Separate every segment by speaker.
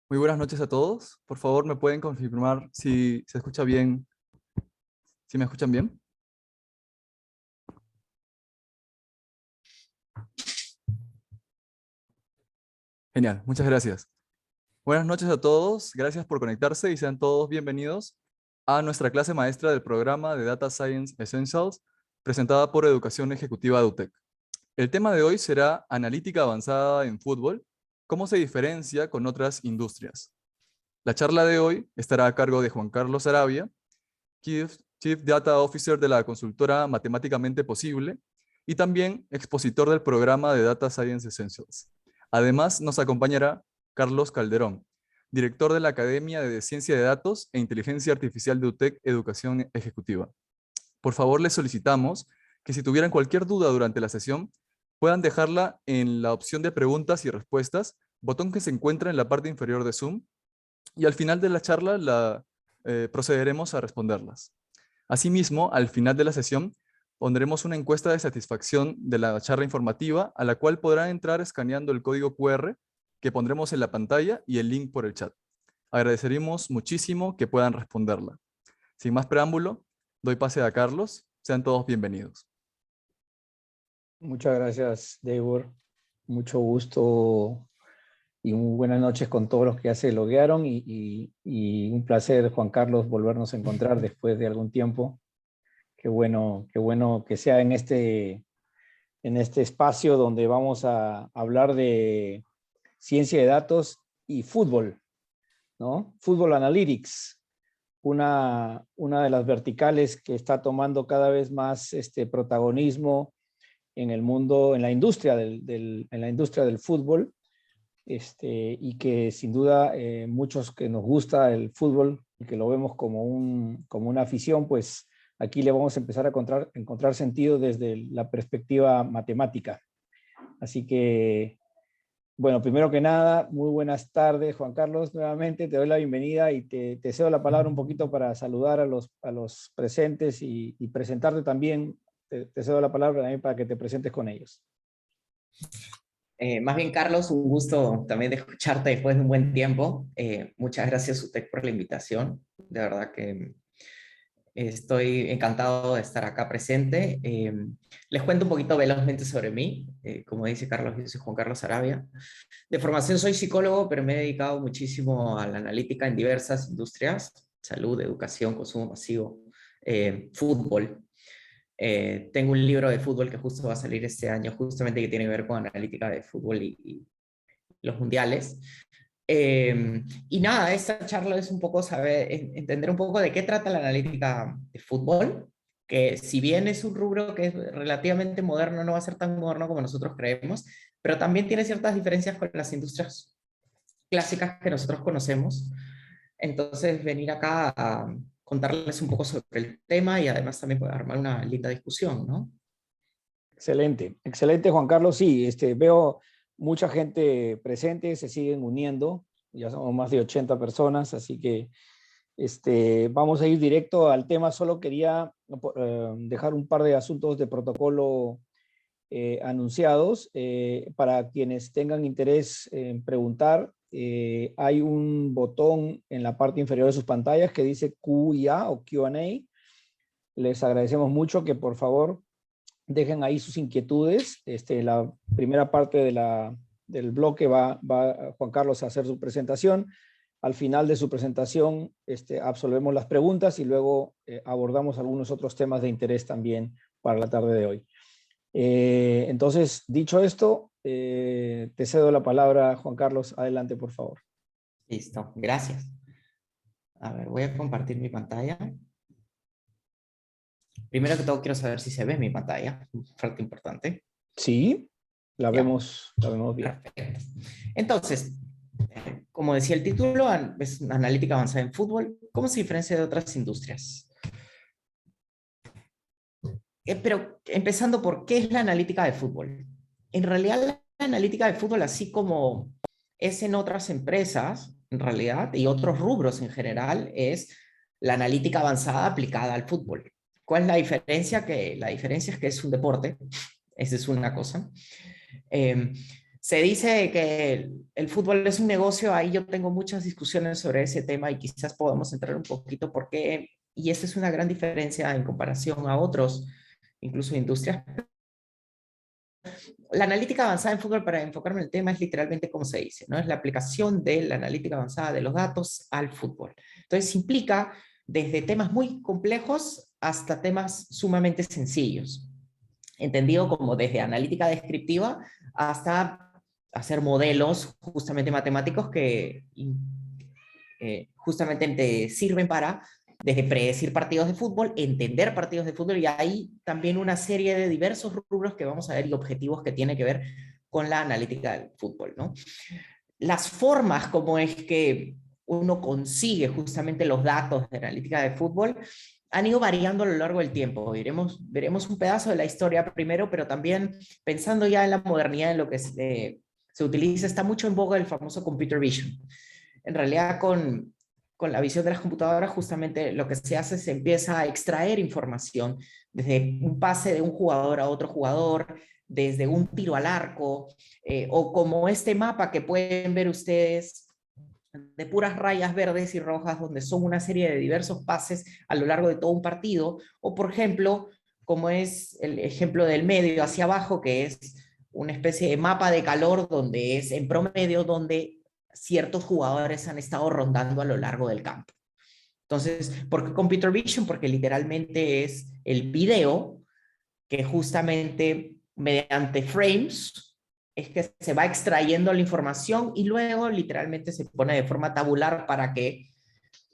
Speaker 1: Muy buenas noches a todos. Por favor, ¿me pueden confirmar si se escucha bien, si me escuchan bien? Genial, muchas gracias. Buenas noches a todos, gracias por conectarse y sean todos bienvenidos a nuestra clase maestra del programa de Data Science Essentials, presentada por Educación Ejecutiva de UTEC. El tema de hoy será analítica avanzada en fútbol, cómo se diferencia con otras industrias. La charla de hoy estará a cargo de Juan Carlos Arabia, Chief Data Officer de la consultora Matemáticamente Posible y también expositor del programa de Data Science Essentials. Además, nos acompañará Carlos Calderón, director de la Academia de Ciencia de Datos e Inteligencia Artificial de UTEC Educación Ejecutiva. Por favor, les solicitamos que si tuvieran cualquier duda durante la sesión, puedan dejarla en la opción de preguntas y respuestas, botón que se encuentra en la parte inferior de Zoom, y al final de la charla procederemos a responderlas. Asimismo, al final de la sesión, pondremos una encuesta de satisfacción de la charla informativa a la cual podrán entrar escaneando el código QR que pondremos en la pantalla y el link por el chat. Agradeceríamos muchísimo que puedan responderla. Sin más preámbulo, doy pase a Carlos. Sean todos bienvenidos.
Speaker 2: Muchas gracias, Debor. Mucho gusto y muy buenas noches con todos los que ya se loguearon y un placer, Juan Carlos, volvernos a encontrar después de algún tiempo. Qué bueno que sea en este espacio donde vamos a hablar de ciencia de datos y fútbol, ¿no? Fútbol Analytics, una de las verticales que está tomando cada vez más protagonismo en el mundo, en la industria en la industria del fútbol, y que sin duda muchos que nos gusta el fútbol y que lo vemos como una afición, pues aquí le vamos a empezar a encontrar sentido desde la perspectiva matemática. Así que, bueno, primero que nada, muy buenas tardes, Juan Carlos, nuevamente te doy la bienvenida y te cedo la palabra un poquito para saludar a los presentes y presentarte también. Te cedo la palabra también para que te presentes con ellos.
Speaker 3: Más bien, Carlos, un gusto también de escucharte después de un buen tiempo. Muchas gracias a usted por la invitación. De verdad que estoy encantado de estar acá presente. Les cuento un poquito velozmente sobre mí. Como dice Carlos, yo soy Juan Carlos Arabia. De formación soy psicólogo, pero me he dedicado muchísimo a la analítica en diversas industrias: salud, educación, consumo masivo, fútbol. Tengo un libro de fútbol que justo va a salir este año, justamente que tiene que ver con analítica de fútbol y los mundiales. Y nada, esta charla es un poco entender un poco de qué trata la analítica de fútbol, que si bien es un rubro que es relativamente moderno, no va a ser tan moderno como nosotros creemos, pero también tiene ciertas diferencias con las industrias clásicas que nosotros conocemos. Entonces, venir acá a contarles un poco sobre el tema y además también poder armar una linda discusión, ¿no?
Speaker 2: Excelente, excelente, Juan Carlos. Sí, veo mucha gente presente, se siguen uniendo, ya somos más de 80 personas, así que vamos a ir directo al tema. Solo quería dejar un par de asuntos de protocolo anunciados. Para quienes tengan interés en preguntar, hay un botón en la parte inferior de sus pantallas que dice Q&A o Q&A. Les agradecemos mucho que por favor dejen ahí sus inquietudes. La primera parte del bloque va Juan Carlos a hacer su presentación. Al final de su presentación absolvemos las preguntas y luego abordamos algunos otros temas de interés también para la tarde de hoy. Entonces, dicho esto, te cedo la palabra, Juan Carlos. Adelante, por favor.
Speaker 3: Listo, gracias. A ver, voy a compartir mi pantalla. Primero que todo, quiero saber si se ve mi pantalla. Parte importante.
Speaker 2: Sí, la vemos bien.
Speaker 3: Perfecto. Entonces, como decía el título, es una analítica avanzada en fútbol. ¿Cómo se diferencia de otras industrias? Pero empezando por qué es la analítica de fútbol. En realidad, la analítica de fútbol, así como es en otras empresas, en realidad, y otros rubros en general, es la analítica avanzada aplicada al fútbol. ¿Cuál es la diferencia? La diferencia es que es un deporte. Esa es una cosa. Se dice que el fútbol es un negocio, ahí yo tengo muchas discusiones sobre ese tema y quizás podamos entrar un poquito por qué, y esa es una gran diferencia en comparación a otros, incluso industrias. La analítica avanzada en fútbol, para enfocarme en el tema, es literalmente como se dice, ¿no? Es la aplicación de la analítica avanzada de los datos al fútbol. Entonces implica desde temas muy complejos hasta temas sumamente sencillos, entendido como desde analítica descriptiva hasta hacer modelos justamente matemáticos que justamente te sirven para desde predecir partidos de fútbol, entender partidos de fútbol, y hay también una serie de diversos rubros que vamos a ver y objetivos que tienen que ver con la analítica del fútbol, ¿no? Las formas como es que uno consigue justamente los datos de analítica de fútbol han ido variando a lo largo del tiempo. Veremos un pedazo de la historia primero, pero también pensando ya en la modernidad, en lo que se utiliza, está mucho en boga el famoso computer vision. En realidad con la visión de las computadoras justamente lo que se hace es se empieza a extraer información desde un pase de un jugador a otro jugador, desde un tiro al arco, o como este mapa que pueden ver ustedes de puras rayas verdes y rojas, donde son una serie de diversos pases a lo largo de todo un partido, o por ejemplo, como es el ejemplo del medio hacia abajo, que es una especie de mapa de calor, donde es en promedio donde ciertos jugadores han estado rondando a lo largo del campo. Entonces, ¿por qué computer vision? Porque literalmente es el video que justamente mediante frames es que se va extrayendo la información y luego literalmente se pone de forma tabular para que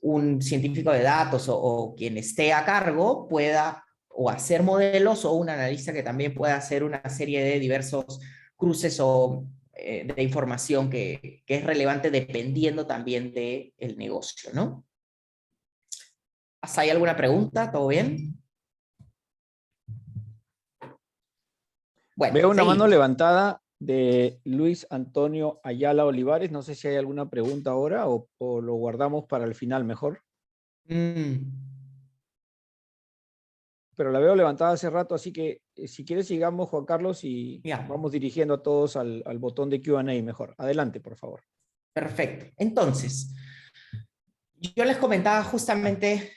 Speaker 3: un científico de datos o quien esté a cargo pueda o hacer modelos, o un analista que también pueda hacer una serie de diversos cruces o de información que es relevante dependiendo también del negocio, ¿no? ¿Hasta ahí alguna pregunta? ¿Todo bien? Bueno,
Speaker 2: Veo una mano
Speaker 3: seguimos.
Speaker 2: levantada de Luis Antonio Ayala Olivares. No sé si hay alguna pregunta ahora o lo guardamos para el final mejor. Pero la veo levantada hace rato, así que si quieres sigamos, Juan Carlos, y
Speaker 3: Ya,
Speaker 2: vamos dirigiendo a todos al botón de Q&A mejor. Adelante, por favor.
Speaker 3: perfecto. Entonces, yo les comentaba justamente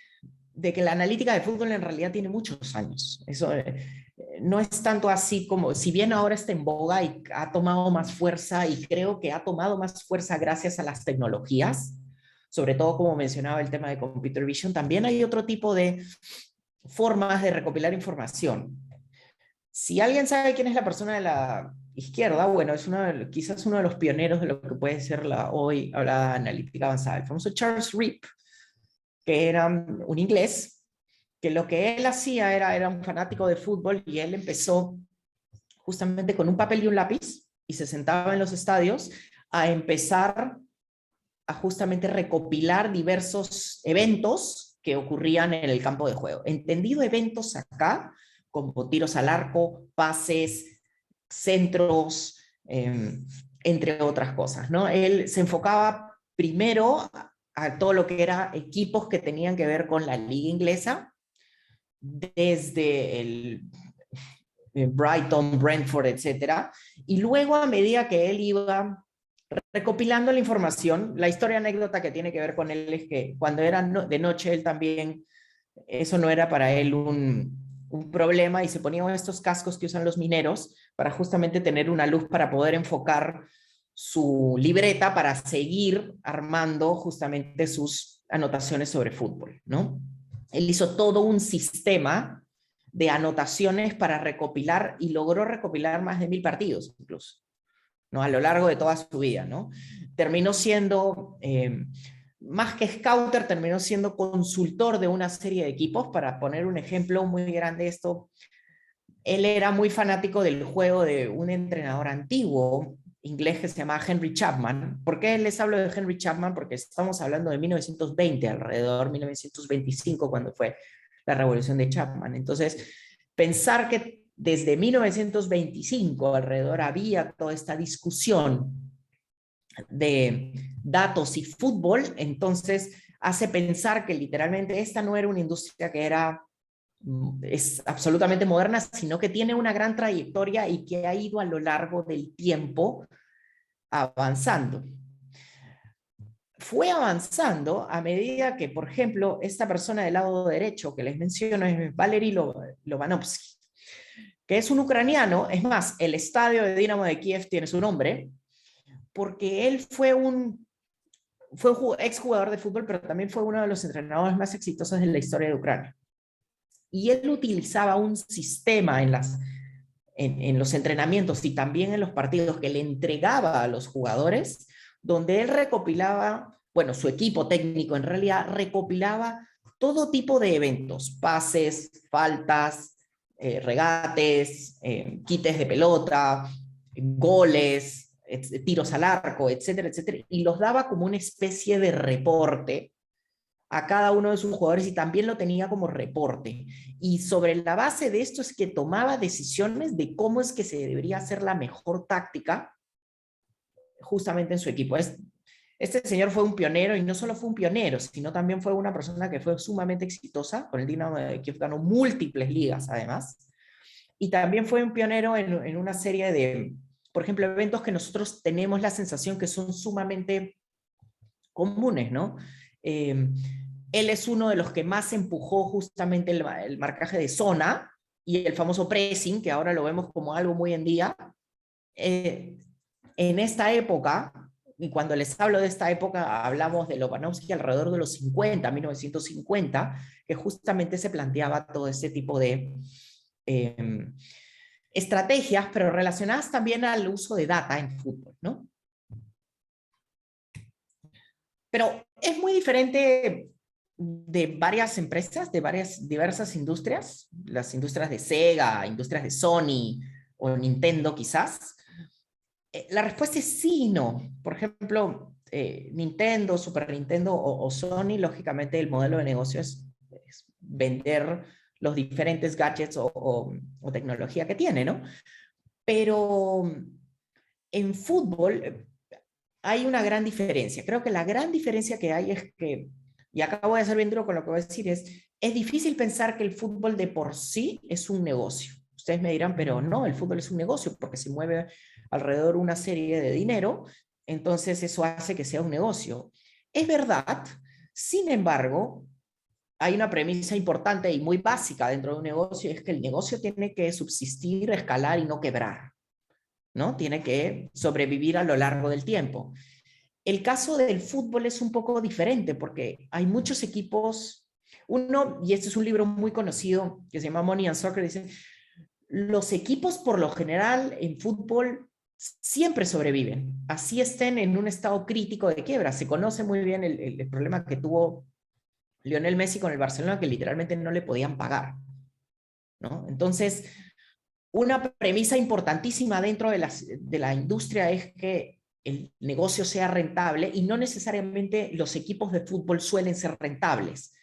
Speaker 3: de que la analítica de fútbol en realidad tiene muchos años. Eso no es tanto así como, si bien ahora está en boga y ha tomado más fuerza, y creo que ha tomado más fuerza gracias a las tecnologías, sobre todo como mencionaba el tema de computer vision, también hay otro tipo de formas de recopilar información. Si alguien sabe quién es la persona de la izquierda, bueno, es quizás uno de los pioneros de lo que puede ser la hoy hablada analítica avanzada, el famoso Charles Ripp, que era un inglés, que lo que él hacía era un fanático de fútbol, y él empezó justamente con un papel y un lápiz y se sentaba en los estadios a empezar a justamente recopilar diversos eventos que ocurrían en el campo de juego. Entendido eventos acá, como tiros al arco, pases, centros, entre otras cosas, ¿no? Él se enfocaba primero a todo lo que era equipos que tenían que ver con la liga inglesa, desde el Brighton, Brentford, etcétera, y luego a medida que él iba recopilando la información, la historia anécdota que tiene que ver con él es que cuando era de noche él también, eso no era para él un problema, y se ponían estos cascos que usan los mineros para justamente tener una luz para poder enfocar su libreta para seguir armando justamente sus anotaciones sobre fútbol, ¿no? Él hizo todo un sistema de anotaciones para recopilar, y logró recopilar más de 1000 partidos incluso, ¿no? A lo largo de toda su vida, ¿no? Terminó siendo, más que scouter, terminó siendo consultor de una serie de equipos. Para poner un ejemplo muy grande de esto, él era muy fanático del juego de un entrenador antiguo inglés que se llamaba Henry Chapman. ¿Por qué les hablo de Henry Chapman? Porque estamos hablando de 1920, alrededor de 1925, cuando fue la revolución de Chapman. Entonces, pensar que desde 1925 alrededor había toda esta discusión de datos y fútbol, entonces hace pensar que literalmente esta no era una industria que es absolutamente moderna, sino que tiene una gran trayectoria y que ha ido a lo largo del tiempo avanzando. Fue avanzando a medida que, por ejemplo, esta persona del lado derecho que les menciono es Valery Lobanovsky, que es un ucraniano. Es más, el estadio de Dinamo de Kiev tiene su nombre, porque él fue un exjugador de fútbol, pero también fue uno de los entrenadores más exitosos en la historia de Ucrania. Y él utilizaba un sistema en los entrenamientos y también en los partidos que le entregaba a los jugadores, donde él recopilaba, bueno, su equipo técnico en realidad recopilaba todo tipo de eventos: pases, faltas, regates, quites de pelota, goles, tiros al arco, etcétera, etcétera, y los daba como una especie de reporte a cada uno de sus jugadores, y también lo tenía como reporte. Y sobre la base de esto es que tomaba decisiones de cómo es que se debería hacer la mejor táctica justamente en su equipo. Este señor fue un pionero, y no solo fue un pionero, sino también fue una persona que fue sumamente exitosa con el Dinamo de Kiev, ganó múltiples ligas además, y también fue un pionero en una serie de, por ejemplo, eventos que nosotros tenemos la sensación que son sumamente comunes, ¿no? Él es uno de los que más empujó justamente el marcaje de zona y el famoso pressing, que ahora lo vemos como algo muy en día. En esta época, y cuando les hablo de esta época, hablamos de Lobanovsky alrededor de los 50, 1950, que justamente se planteaba todo ese tipo de estrategias, pero relacionadas también al uso de data en fútbol, ¿no? Pero es muy diferente de varias empresas, de diversas industrias, las industrias de Sega, industrias de Sony o Nintendo quizás. La respuesta es sí y no. Por ejemplo, Nintendo, Super Nintendo o Sony, lógicamente el modelo de negocio es vender los diferentes gadgets o tecnología que tiene, ¿no? Pero en fútbol hay una gran diferencia. Creo que la gran diferencia que hay es que, y acá voy a ser bien duro con lo que voy a decir, es difícil pensar que el fútbol de por sí es un negocio. Ustedes me dirán, pero no, el fútbol es un negocio porque se mueve alrededor de una serie de dinero, entonces eso hace que sea un negocio. Es verdad, sin embargo, hay una premisa importante y muy básica dentro de un negocio, es que el negocio tiene que subsistir, escalar y no quebrar, ¿no? Tiene que sobrevivir a lo largo del tiempo. El caso del fútbol es un poco diferente porque hay muchos equipos. Uno, y este es un libro muy conocido que se llama Money and Soccer, dice: los equipos por lo general en fútbol siempre sobreviven, así estén en un estado crítico de quiebra. Se conoce muy bien el problema que tuvo Lionel Messi con el Barcelona, que literalmente no le podían pagar, ¿no? Entonces, una premisa importantísima dentro de la industria es que el negocio sea rentable, y no necesariamente los equipos de fútbol suelen ser rentables.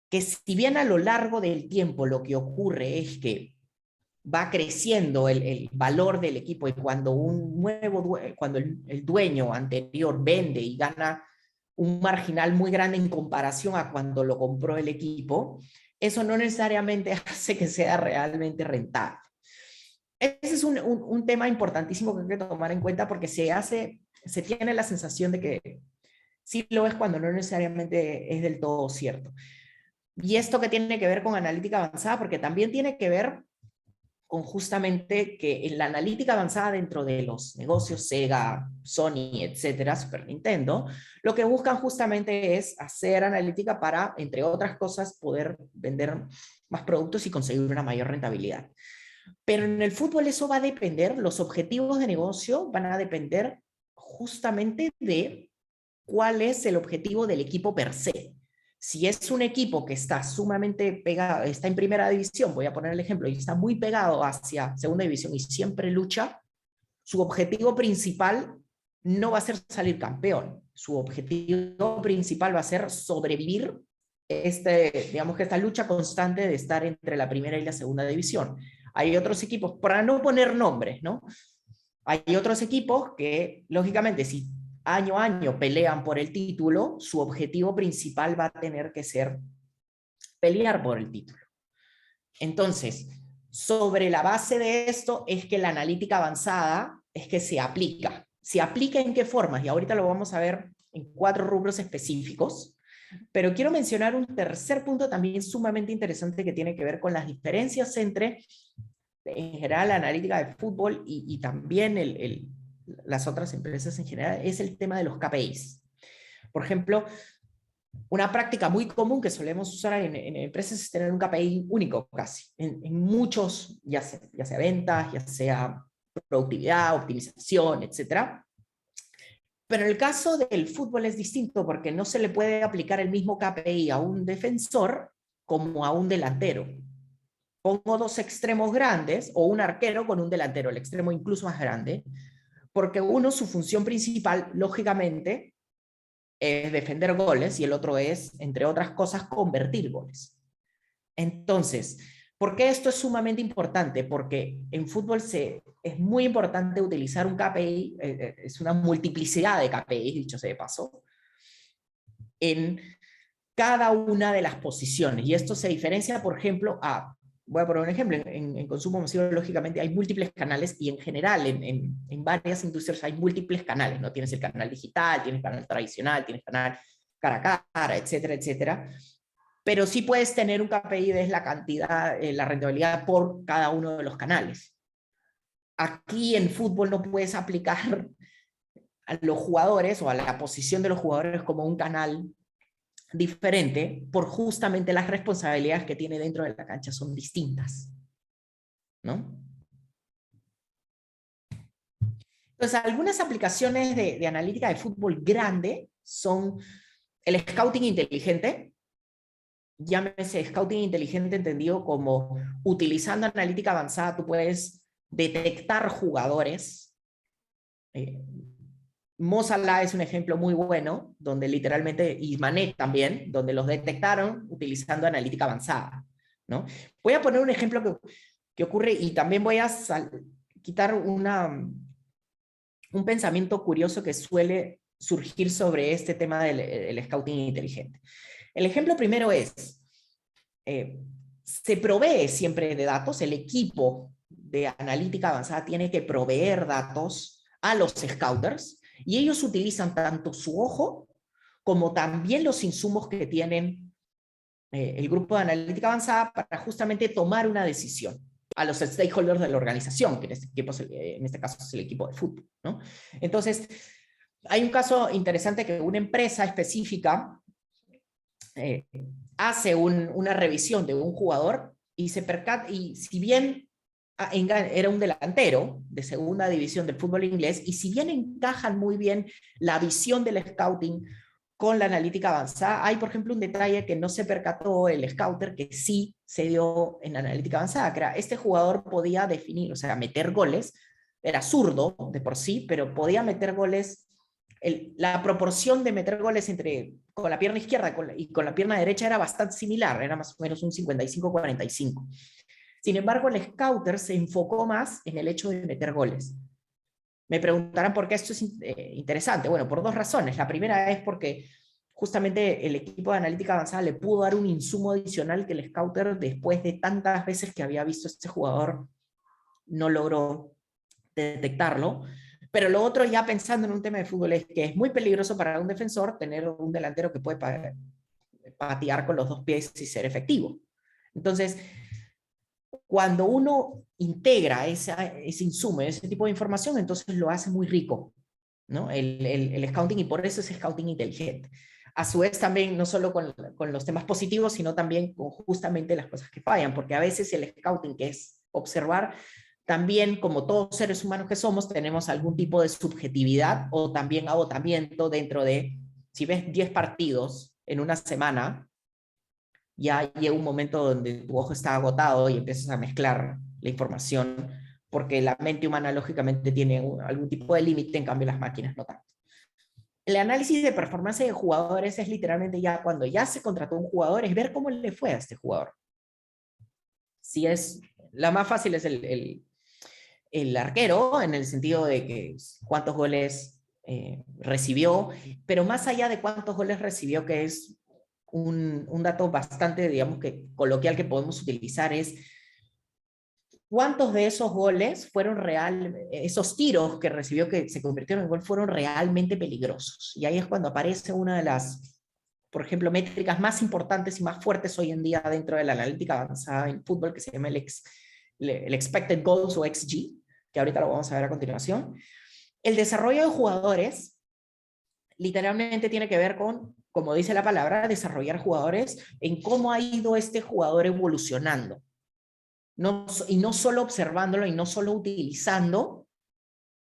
Speaker 3: Que si bien a lo largo del tiempo lo que ocurre es que va creciendo el valor del equipo, y cuando cuando el dueño anterior vende y gana un marginal muy grande en comparación a cuando lo compró el equipo, eso no necesariamente hace que sea realmente rentable. Ese es un tema importantísimo que hay que tomar en cuenta, porque se tiene la sensación de que sí lo es cuando no necesariamente es del todo cierto. Y esto que tiene que ver con analítica avanzada, porque también tiene que ver con justamente que en la analítica avanzada dentro de los negocios Sega, Sony, etcétera, Super Nintendo, lo que buscan justamente es hacer analítica para, entre otras cosas, poder vender más productos y conseguir una mayor rentabilidad. Pero en el fútbol eso va a depender, los objetivos de negocio van a depender justamente de cuál es el objetivo del equipo per se. Si es un equipo que está sumamente pegado, está en primera división, voy a poner el ejemplo, y está muy pegado hacia segunda división y siempre lucha, su objetivo principal no va a ser salir campeón. Su objetivo principal va a ser sobrevivir digamos que esta lucha constante de estar entre la primera y la segunda división. Hay otros equipos, para no poner nombres, ¿no? Hay otros equipos que, lógicamente, si año a año pelean por el título, su objetivo principal va a tener que ser pelear por el título. Entonces, sobre la base de esto es que la analítica avanzada es que se aplica. se aplica en qué formas, y ahorita lo vamos a ver en 4 rubros específicos, pero quiero mencionar un tercer punto también sumamente interesante que tiene que ver con las diferencias entre, en general, la analítica de fútbol y también las otras empresas en general, es el tema de los KPIs. Por ejemplo, una práctica muy común que solemos usar en empresas es tener un KPI único casi, en muchos, ya sea ventas, ya sea productividad, optimización, etc. Pero en el caso del fútbol es distinto porque no se le puede aplicar el mismo KPI a un defensor como a un delantero. Pongo 2 extremos grandes o un arquero con un delantero, el extremo incluso más grande, porque uno, su función principal, lógicamente, es defender goles y el otro es, entre otras cosas, convertir goles. Entonces, ¿por qué esto es sumamente importante? Porque en fútbol es muy importante utilizar un KPI, es una multiplicidad de KPIs, dicho sea de paso, en cada una de las posiciones. Y esto se diferencia, por ejemplo, voy a poner un ejemplo, en consumo masivo, lógicamente, hay múltiples canales y en general en varias industrias hay múltiples canales, ¿no? Tienes el canal digital, tienes el canal tradicional, tienes canal cara a cara, etcétera, etcétera. Pero sí puedes tener un KPI de la cantidad, la rentabilidad por cada uno de los canales. Aquí en fútbol no puedes aplicar a los jugadores o a la posición de los jugadores como un canal diferente por justamente las responsabilidades que tiene dentro de la cancha son distintas, ¿no? Entonces, algunas aplicaciones de analítica de fútbol grande son el scouting inteligente. Llámese scouting inteligente entendido como utilizando analítica avanzada, tú puedes detectar jugadores. Mo Salah es un ejemplo muy bueno, donde literalmente, y Mané también, donde los detectaron utilizando analítica avanzada, ¿no? Voy a poner un ejemplo que ocurre y también voy a quitar un pensamiento curioso que suele surgir sobre este tema del scouting inteligente. El ejemplo primero es, se provee siempre de datos, el equipo de analítica avanzada tiene que proveer datos a los scouters y ellos utilizan tanto su ojo como también los insumos que tienen el grupo de analítica avanzada para justamente tomar una decisión a los stakeholders de la organización, que en este caso es el equipo de fútbol, ¿no? Entonces, hay un caso interesante que una empresa específica hace una revisión de un jugador y se percata, y si bien era un delantero de segunda división del fútbol inglés, y si bien encajan muy bien la visión del scouting con la analítica avanzada, hay por ejemplo un detalle que no se percató el scouter que sí se dio en la analítica avanzada, que era este jugador podía definir, o sea, meter goles, era zurdo de por sí, pero podía meter goles, la proporción de meter goles con la pierna izquierda y con la pierna derecha era bastante similar, era más o menos un 55-45. Sin embargo, el scouter se enfocó más en el hecho de meter goles. Me preguntarán por qué esto es interesante. Bueno, por 2 razones. La primera es porque justamente el equipo de analítica avanzada le pudo dar un insumo adicional que el scouter, después de tantas veces que había visto a este jugador, no logró detectarlo. Pero lo otro, ya pensando en un tema de fútbol, es que es muy peligroso para un defensor tener un delantero que puede patear con los 2 pies y ser efectivo. Entonces, cuando uno integra ese insumo, ese tipo de información, entonces lo hace muy rico, ¿no? El scouting, y por eso es scouting inteligente. A su vez también, no solo con los temas positivos, sino también con justamente las cosas que fallan, porque a veces el scouting, que es observar, también, como todos seres humanos que somos, tenemos algún tipo de subjetividad o también agotamiento dentro de, si ves 10 partidos en una semana, ya llega un momento donde tu ojo está agotado y empiezas a mezclar la información, porque la mente humana lógicamente tiene algún tipo de límite, en cambio las máquinas no tanto. El análisis de performance de jugadores es literalmente ya cuando ya se contrató un jugador, es ver cómo le fue a este jugador. Si es, la más fácil es el arquero, en el sentido de que cuántos goles recibió, pero más allá de cuántos goles recibió, que es un dato bastante, digamos, que coloquial que podemos utilizar, es ¿cuántos de esos goles fueron esos tiros que recibió que se convirtieron en gol fueron realmente peligrosos? Y ahí es cuando aparece una de las, por ejemplo, métricas más importantes y más fuertes hoy en día dentro de la analítica avanzada en fútbol, que se llama el Expected Goals o XG, que ahorita lo vamos a ver a continuación. El desarrollo de jugadores literalmente tiene que ver con, como dice la palabra, desarrollar jugadores en cómo ha ido este jugador evolucionando. Y no solo observándolo y no solo utilizando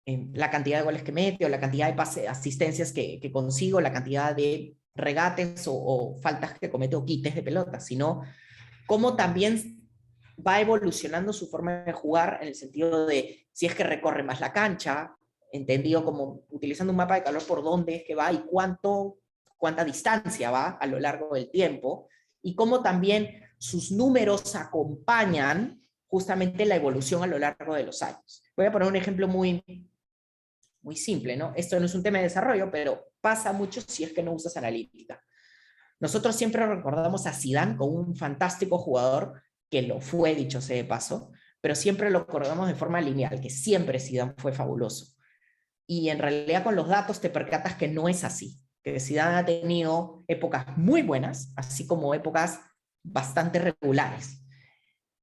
Speaker 3: la cantidad de goles que mete o la cantidad de asistencias que consigo, la cantidad de regates o faltas que comete o quites de pelota, sino cómo también va evolucionando su forma de jugar en el sentido de si es que recorre más la cancha, entendido como utilizando un mapa de calor por dónde es que va y cuánta distancia va a lo largo del tiempo, y cómo también sus números acompañan justamente la evolución a lo largo de los años. Voy a poner un ejemplo muy simple, ¿no? Esto no es un tema de desarrollo, pero pasa mucho si es que no usas analítica. Nosotros siempre recordamos a Zidane como un fantástico jugador, que lo fue, dicho sea de paso, pero siempre lo recordamos de forma lineal, que siempre Zidane fue fabuloso. Y en realidad con los datos te percatas que no es así, que Zidane ha tenido épocas muy buenas, así como épocas bastante regulares.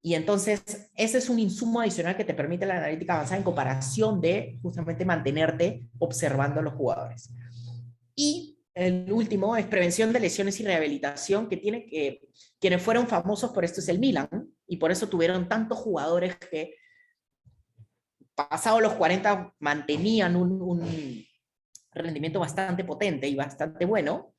Speaker 3: Y entonces ese es un insumo adicional que te permite la analítica avanzada en comparación de justamente mantenerte observando a los jugadores. Y el último es prevención de lesiones y rehabilitación, quienes fueron famosos por esto es el Milan, y por eso tuvieron tantos jugadores que pasados los 40 mantenían un rendimiento bastante potente y bastante bueno.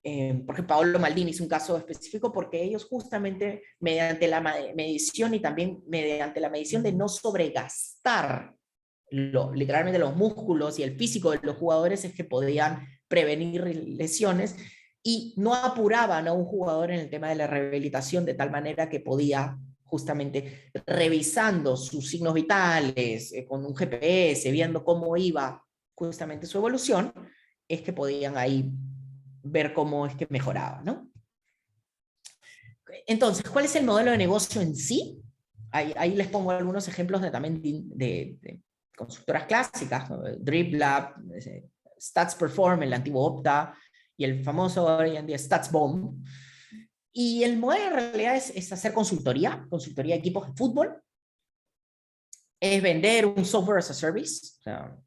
Speaker 3: Por ejemplo, Paolo Maldini es un caso específico porque ellos justamente mediante la medición y también mediante la medición de no sobregastar literalmente los músculos y el físico de los jugadores es que podían prevenir lesiones y no apuraban a un jugador en el tema de la rehabilitación de tal manera que podía justamente revisando sus signos vitales, con un GPS, viendo cómo iba justamente su evolución, es que podían ahí ver cómo es que mejoraba, ¿no? Entonces, ¿cuál es el modelo de negocio en sí? Ahí les pongo algunos ejemplos también de consultoras clásicas, ¿no? DribLab, StatsPerform, el antiguo Opta, y el famoso hoy en día StatsBomb. Y el modelo en realidad es hacer consultoría de equipos de fútbol, es vender un software as a service, o sea,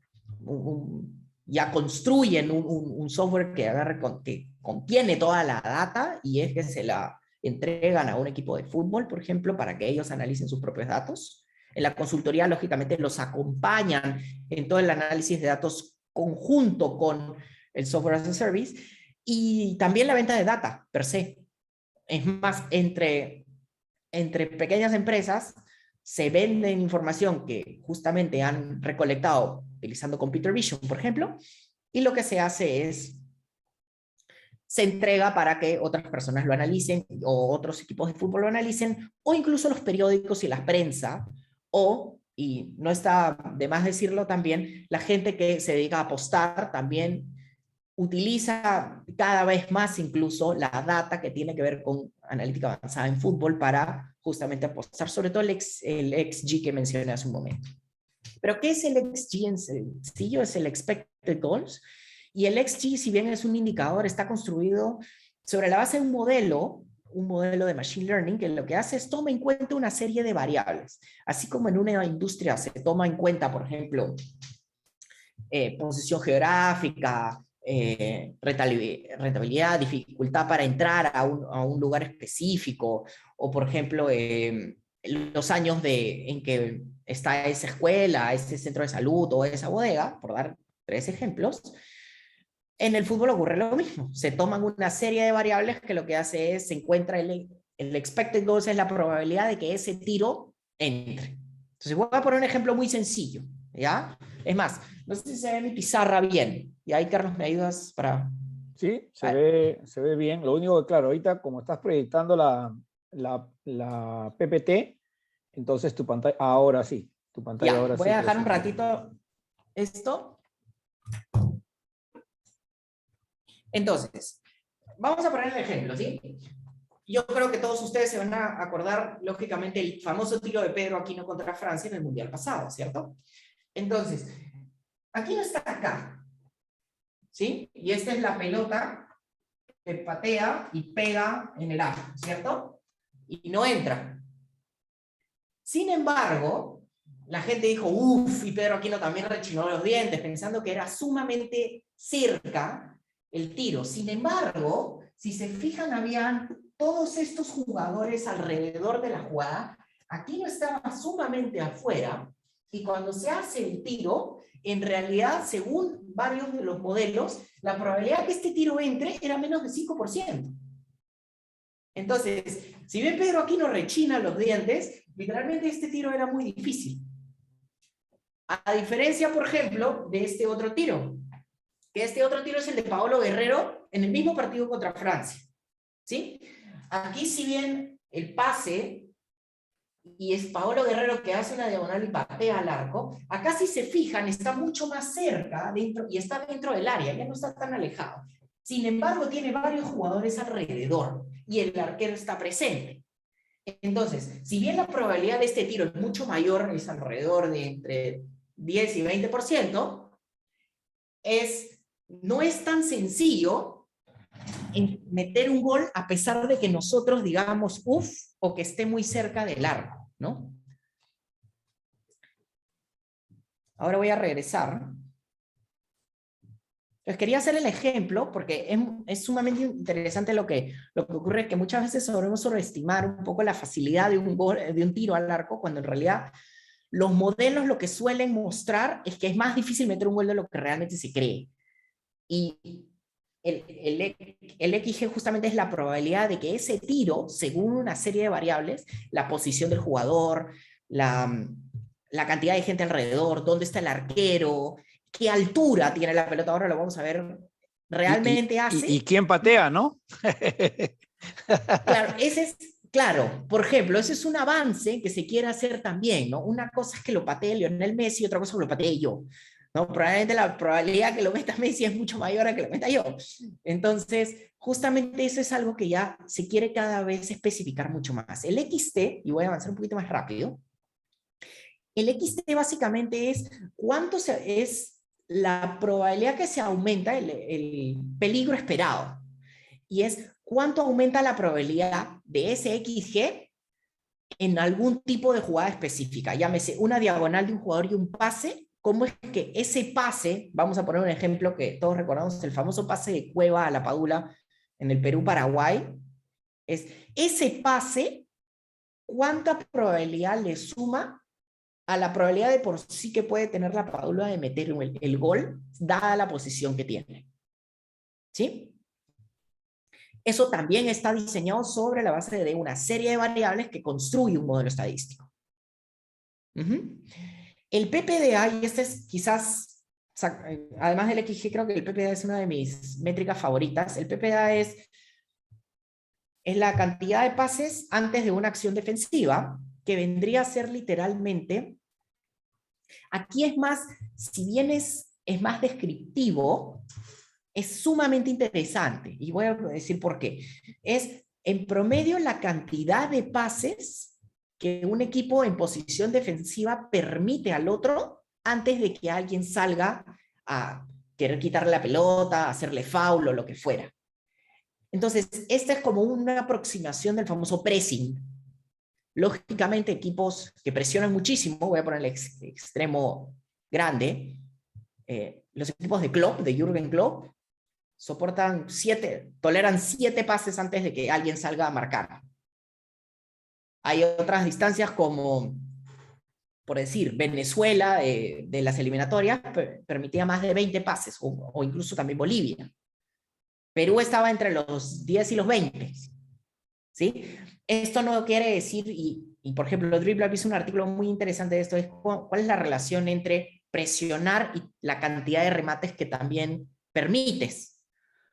Speaker 3: ya construyen un software que contiene toda la data y es que se la entregan a un equipo de fútbol, por ejemplo, para que ellos analicen sus propios datos. En la consultoría, lógicamente, los acompañan en todo el análisis de datos conjunto con el software as a service y también la venta de data, per se. Es más, entre pequeñas empresas se venden información que justamente han recolectado utilizando Computer Vision, por ejemplo, y lo que se hace es, se entrega para que otras personas lo analicen, o otros equipos de fútbol lo analicen, o incluso los periódicos y la prensa, o, y no está de más decirlo también, la gente que se dedica a apostar también utiliza cada vez más incluso la data que tiene que ver con analítica avanzada en fútbol para justamente apostar, sobre todo el XG que mencioné hace un momento. Pero ¿qué es el XG en sencillo? Es el Expected Goals. Y el XG, si bien es un indicador, está construido sobre la base de un modelo de Machine Learning, que lo que hace es toma en cuenta una serie de variables. Así como en una industria se toma en cuenta, por ejemplo, posición geográfica, rentabilidad, dificultad para entrar a un lugar específico, o por ejemplo, los años en que está esa escuela, ese centro de salud o esa bodega, por dar 3 ejemplos. En el fútbol ocurre lo mismo, se toman una serie de variables que lo que hace es, se encuentra el expected goals, es la probabilidad de que ese tiro entre. Entonces voy a poner un ejemplo muy sencillo, ¿ya? Es más, no sé si se ve mi pizarra bien. Y ahí, Carlos, ¿me ayudas para...?
Speaker 2: Sí, se ve bien. Lo único que, claro, ahorita como estás proyectando la PPT, entonces tu pantalla, ahora sí, tu pantalla
Speaker 3: Ya,
Speaker 2: ahora
Speaker 3: voy
Speaker 2: sí.
Speaker 3: a dejar un ratito esto. Entonces, vamos a poner el ejemplo, ¿sí? yo creo que todos ustedes se van a acordar, lógicamente, el famoso tiro de Pedro Aquino contra Francia en el Mundial pasado, ¿cierto? Entonces, Aquino está acá, ¿sí? Y esta es la pelota que patea y pega en el arco, ¿cierto? Y no entra. Sin embargo, la gente dijo, uff, y Pedro Aquino también rechinó los dientes, pensando que era sumamente cerca el tiro. Sin embargo, si se fijan, habían todos estos jugadores alrededor de la jugada. Aquino estaba sumamente afuera, y cuando se hace el tiro, en realidad, según varios de los modelos, la probabilidad de que este tiro entre era menos de 5%. Entonces, si bien Pedro Aquino rechina los dientes, literalmente este tiro era muy difícil. A diferencia, por ejemplo, de este otro tiro, que este otro tiro es el de Paolo Guerrero en el mismo partido contra Francia, ¿sí? Aquí, si bien el pase, y es Paolo Guerrero que hace una diagonal y patea al arco, acá si se fijan está mucho más cerca dentro, y está dentro del área, ya no está tan alejado. Sin embargo, tiene varios jugadores alrededor y el arquero está presente. Entonces, si bien la probabilidad de este tiro es mucho mayor, es alrededor de entre 10 y 20%, no es tan sencillo en meter un gol a pesar de que nosotros digamos uff o que esté muy cerca del arco, ¿no? Ahora voy a regresar. Les quería hacer el ejemplo porque es sumamente interesante lo que ocurre, que muchas veces solemos sobreestimar un poco la facilidad de un tiro al arco, cuando en realidad los modelos lo que suelen mostrar es que es más difícil meter un gol de lo que realmente se cree. Y el XG justamente es la probabilidad de que ese tiro, según una serie de variables, la posición del jugador, la cantidad de gente alrededor, dónde está el arquero, qué altura tiene la pelota, ahora lo vamos a ver, realmente hace.
Speaker 4: ¿Y quién patea, no?
Speaker 3: Claro, claro, por ejemplo, ese es un avance que se quiere hacer también, ¿no? Una cosa es que lo patee Lionel Messi y otra cosa es que lo patee yo, ¿no? Probablemente la probabilidad que lo meta Messi es mucho mayor a que lo meta yo. Entonces, justamente eso es algo que ya se quiere cada vez especificar mucho más. El XT, y voy a avanzar un poquito más rápido, el XT básicamente es cuánto es la probabilidad que se aumenta el peligro esperado. Y es cuánto aumenta la probabilidad de ese XG en algún tipo de jugada específica. Llámese una diagonal de un jugador y un pase. ¿Cómo es que ese pase, vamos a poner un ejemplo que todos recordamos, el famoso pase de Cueva a la Padula en el Perú-Paraguay, es ese pase, cuánta probabilidad le suma a la probabilidad de por sí que puede tener la Padula de meter el gol, dada la posición que tiene. ¿Sí? Eso también está diseñado sobre la base de una serie de variables que construye un modelo estadístico. El PPDA, y este es quizás, además del XG, creo que el PPDA es una de mis métricas favoritas. El PPDA es la cantidad de pases antes de una acción defensiva, que vendría a ser literalmente, aquí es más, si bien es más descriptivo, es sumamente interesante, y voy a decir por qué. Es, en promedio, la cantidad de pases que un equipo en posición defensiva permite al otro antes de que alguien salga a querer quitarle la pelota, hacerle foul o lo que fuera. Entonces, esta es como una aproximación del famoso pressing. Lógicamente, equipos que presionan muchísimo, voy a poner el extremo grande, los equipos de Klopp, de Jürgen Klopp, toleran 7 pases antes de que alguien salga a marcar. Hay otras distancias como, por decir, Venezuela de las eliminatorias permitía más de 20 pases, o incluso también Bolivia. Perú estaba entre los 10 y los 20. ¿Sí? Esto no quiere decir, y por ejemplo, Dribbler hizo un artículo muy interesante de esto, es cuál es la relación entre presionar y la cantidad de remates que también permites.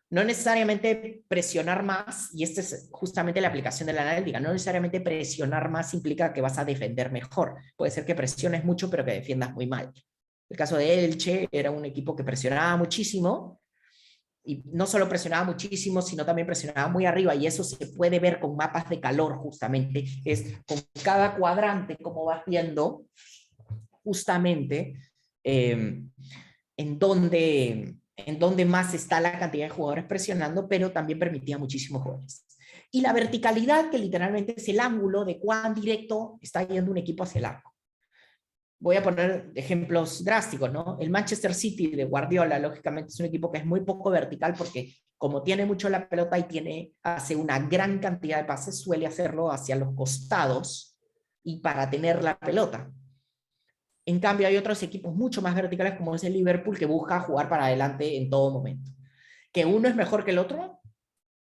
Speaker 3: No necesariamente presionar más, y esta es justamente la aplicación de la analítica, no necesariamente presionar más implica que vas a defender mejor. Puede ser que presiones mucho, pero que defiendas muy mal. El caso de Elche era un equipo que presionaba muchísimo,
Speaker 4: y no solo presionaba muchísimo, sino también presionaba muy arriba, y eso se puede ver con mapas de calor justamente, es con cada cuadrante como vas viendo justamente en donde más está la cantidad de jugadores presionando, pero también permitía muchísimos goles. Y la verticalidad, que literalmente es el ángulo de cuán directo está yendo un equipo hacia el arco. Voy a poner ejemplos drásticos, ¿no? El Manchester City de Guardiola, lógicamente, es un equipo que es muy poco vertical porque como tiene mucho la pelota y hace una gran cantidad de pases, suele hacerlo hacia los costados y para tener la pelota. En cambio, hay otros equipos mucho más verticales, como es el Liverpool, que busca jugar para adelante en todo momento. Que uno es mejor que el otro,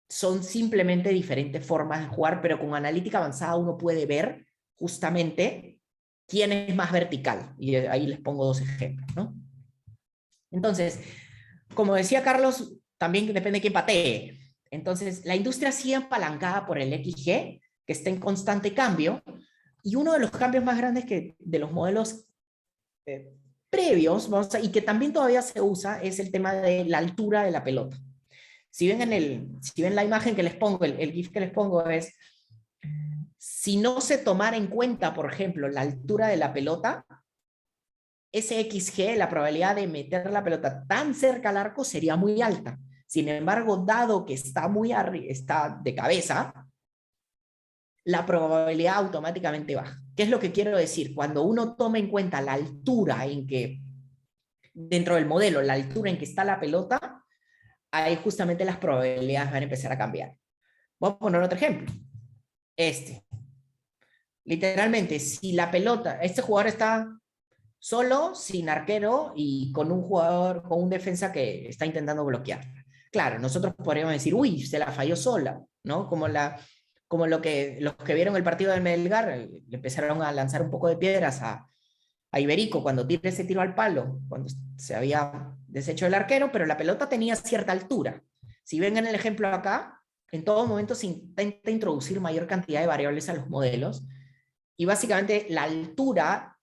Speaker 4: son simplemente diferentes formas de jugar, pero con analítica avanzada uno puede ver justamente quién es más vertical. Y ahí les pongo dos ejemplos, ¿no? Entonces, como decía Carlos, también depende de quién patee. Entonces, la industria sigue apalancada por el XG, que está en constante cambio, y uno de los cambios más grandes de los modelos previos, y que también todavía se usa, es el tema de la altura de la pelota. Si ven la imagen que les pongo, el GIF que les pongo es, si no se tomara en cuenta, por ejemplo, la altura de la pelota, ese XG, la probabilidad de meter la pelota tan cerca al arco sería muy alta. Sin embargo, dado que está de cabeza, la probabilidad automáticamente baja. ¿Qué es lo que quiero decir? Cuando uno toma en cuenta la altura dentro del modelo, la altura en que está la pelota, ahí justamente las probabilidades van a empezar a cambiar. Voy a poner otro ejemplo. Literalmente, si la pelota, este jugador está solo, sin arquero y con un defensa que está intentando bloquear. Claro, nosotros podríamos decir, uy, se la falló sola, ¿no? Como los que vieron el partido del Melgar, le empezaron a lanzar un poco de piedras a Iberico cuando tira ese tiro al palo, cuando se había deshecho el arquero, pero la pelota tenía cierta altura. Si ven en el ejemplo acá, en todo momento se intenta introducir mayor cantidad de variables a los modelos, y básicamente la altura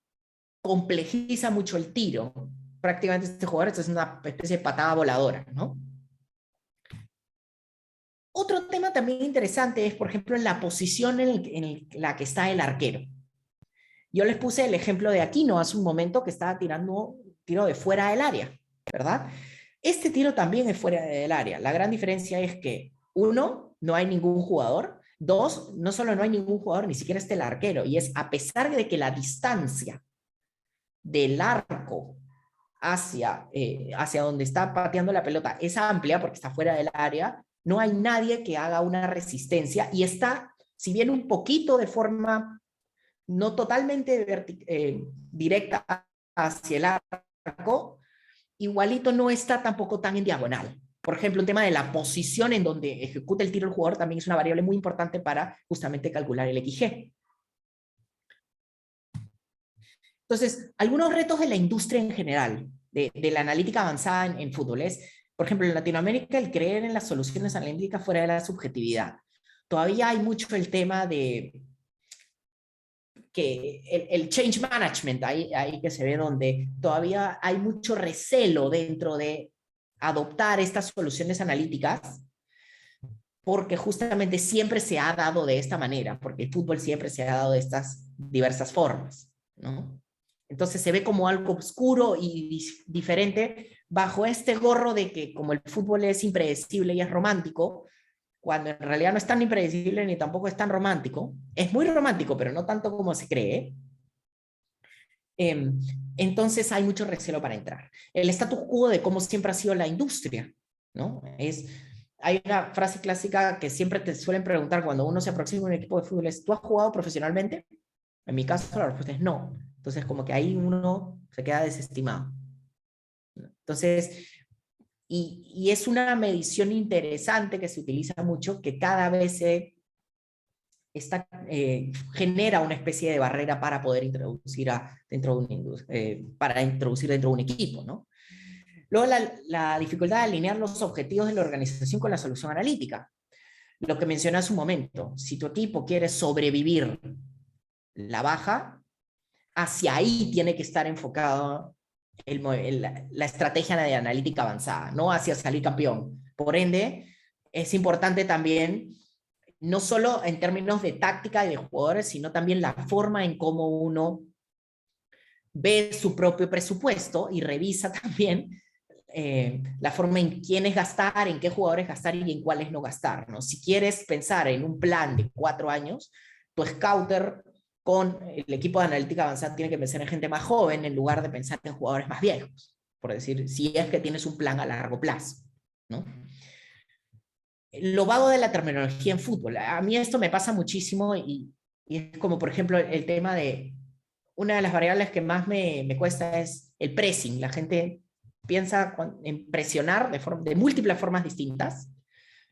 Speaker 4: complejiza mucho el tiro. Prácticamente este jugador es una especie de patada voladora, ¿no? Otro tema también interesante es, por ejemplo, en la posición en la que está el arquero. Yo les puse el ejemplo de Aquino hace un momento, que estaba tirando tiro de fuera del área, ¿verdad? Este tiro también es fuera del área. La gran diferencia es que, uno, no hay ningún jugador. Dos, no solo no hay ningún jugador, ni siquiera está el arquero. Y es a pesar de que la distancia del arco hacia donde está pateando la pelota es amplia, porque está fuera del área, no hay nadie que haga una resistencia, y está, si bien un poquito de forma no totalmente directa hacia el arco, igualito no está tampoco tan en diagonal. Por ejemplo, un tema de la posición en donde ejecuta el tiro el jugador también es una variable muy importante para justamente calcular el XG. Entonces, algunos retos de la industria en general, de la analítica avanzada en fútbol es, por ejemplo, en Latinoamérica, el creer en las soluciones analíticas fuera de la subjetividad. Todavía hay mucho el tema de que el change management, ahí que se ve donde todavía hay mucho recelo dentro de adoptar estas soluciones analíticas, porque justamente siempre se ha dado de esta manera, porque el fútbol siempre se ha dado de estas diversas formas, ¿no? Entonces se ve como algo oscuro y diferente bajo este gorro de que como el fútbol es impredecible y es romántico, cuando en realidad no es tan impredecible ni tampoco es tan romántico. Es muy romántico, pero no tanto como se cree. Entonces hay mucho recelo para entrar. El status quo de cómo siempre ha sido la industria, ¿no? Hay una frase clásica que siempre te suelen preguntar cuando uno se aproxima a un equipo de fútbol, es, ¿tú has jugado profesionalmente? En mi caso la respuesta es no. Entonces como que ahí uno se queda desestimado. Entonces, y es una medición interesante que se utiliza mucho, que cada vez genera una especie de barrera para poder introducir dentro de un equipo, ¿no? Luego la dificultad de alinear los objetivos de la organización con la solución analítica. Lo que mencioné hace un momento, si tu equipo quiere sobrevivir la baja, hacia ahí tiene que estar enfocado la estrategia de analítica avanzada, ¿no? Hacia salir campeón. Por ende, es importante también, no solo en términos de táctica y de jugadores, sino también la forma en cómo uno ve su propio presupuesto y revisa también la forma en quiénes gastar, en qué jugadores gastar y en cuáles no gastar, ¿no? Si quieres pensar en un plan de 4 años, tu scouter con el equipo de analítica avanzada tiene que pensar en gente más joven en lugar de pensar en jugadores más viejos, por decir, si es que tienes un plan a largo plazo, ¿no? Lo vago de la terminología en fútbol. A mí esto me pasa muchísimo y es como, por ejemplo, el tema de una de las variables que más me cuesta es el pressing. La gente piensa en presionar de múltiples formas distintas,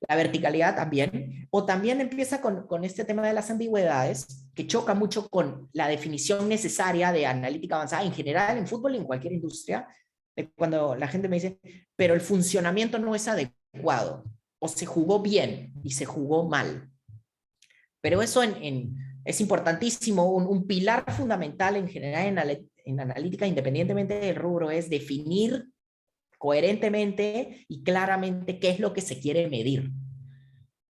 Speaker 4: la verticalidad también, o también empieza con este tema de las ambigüedades, que choca mucho con la definición necesaria de analítica avanzada en general, en fútbol y en cualquier industria, cuando la gente me dice, pero el funcionamiento no es adecuado, o se jugó bien y se jugó mal. Pero eso es importantísimo, un pilar fundamental en general en analítica, independientemente del rubro, es definir coherentemente y claramente qué es lo que se quiere medir.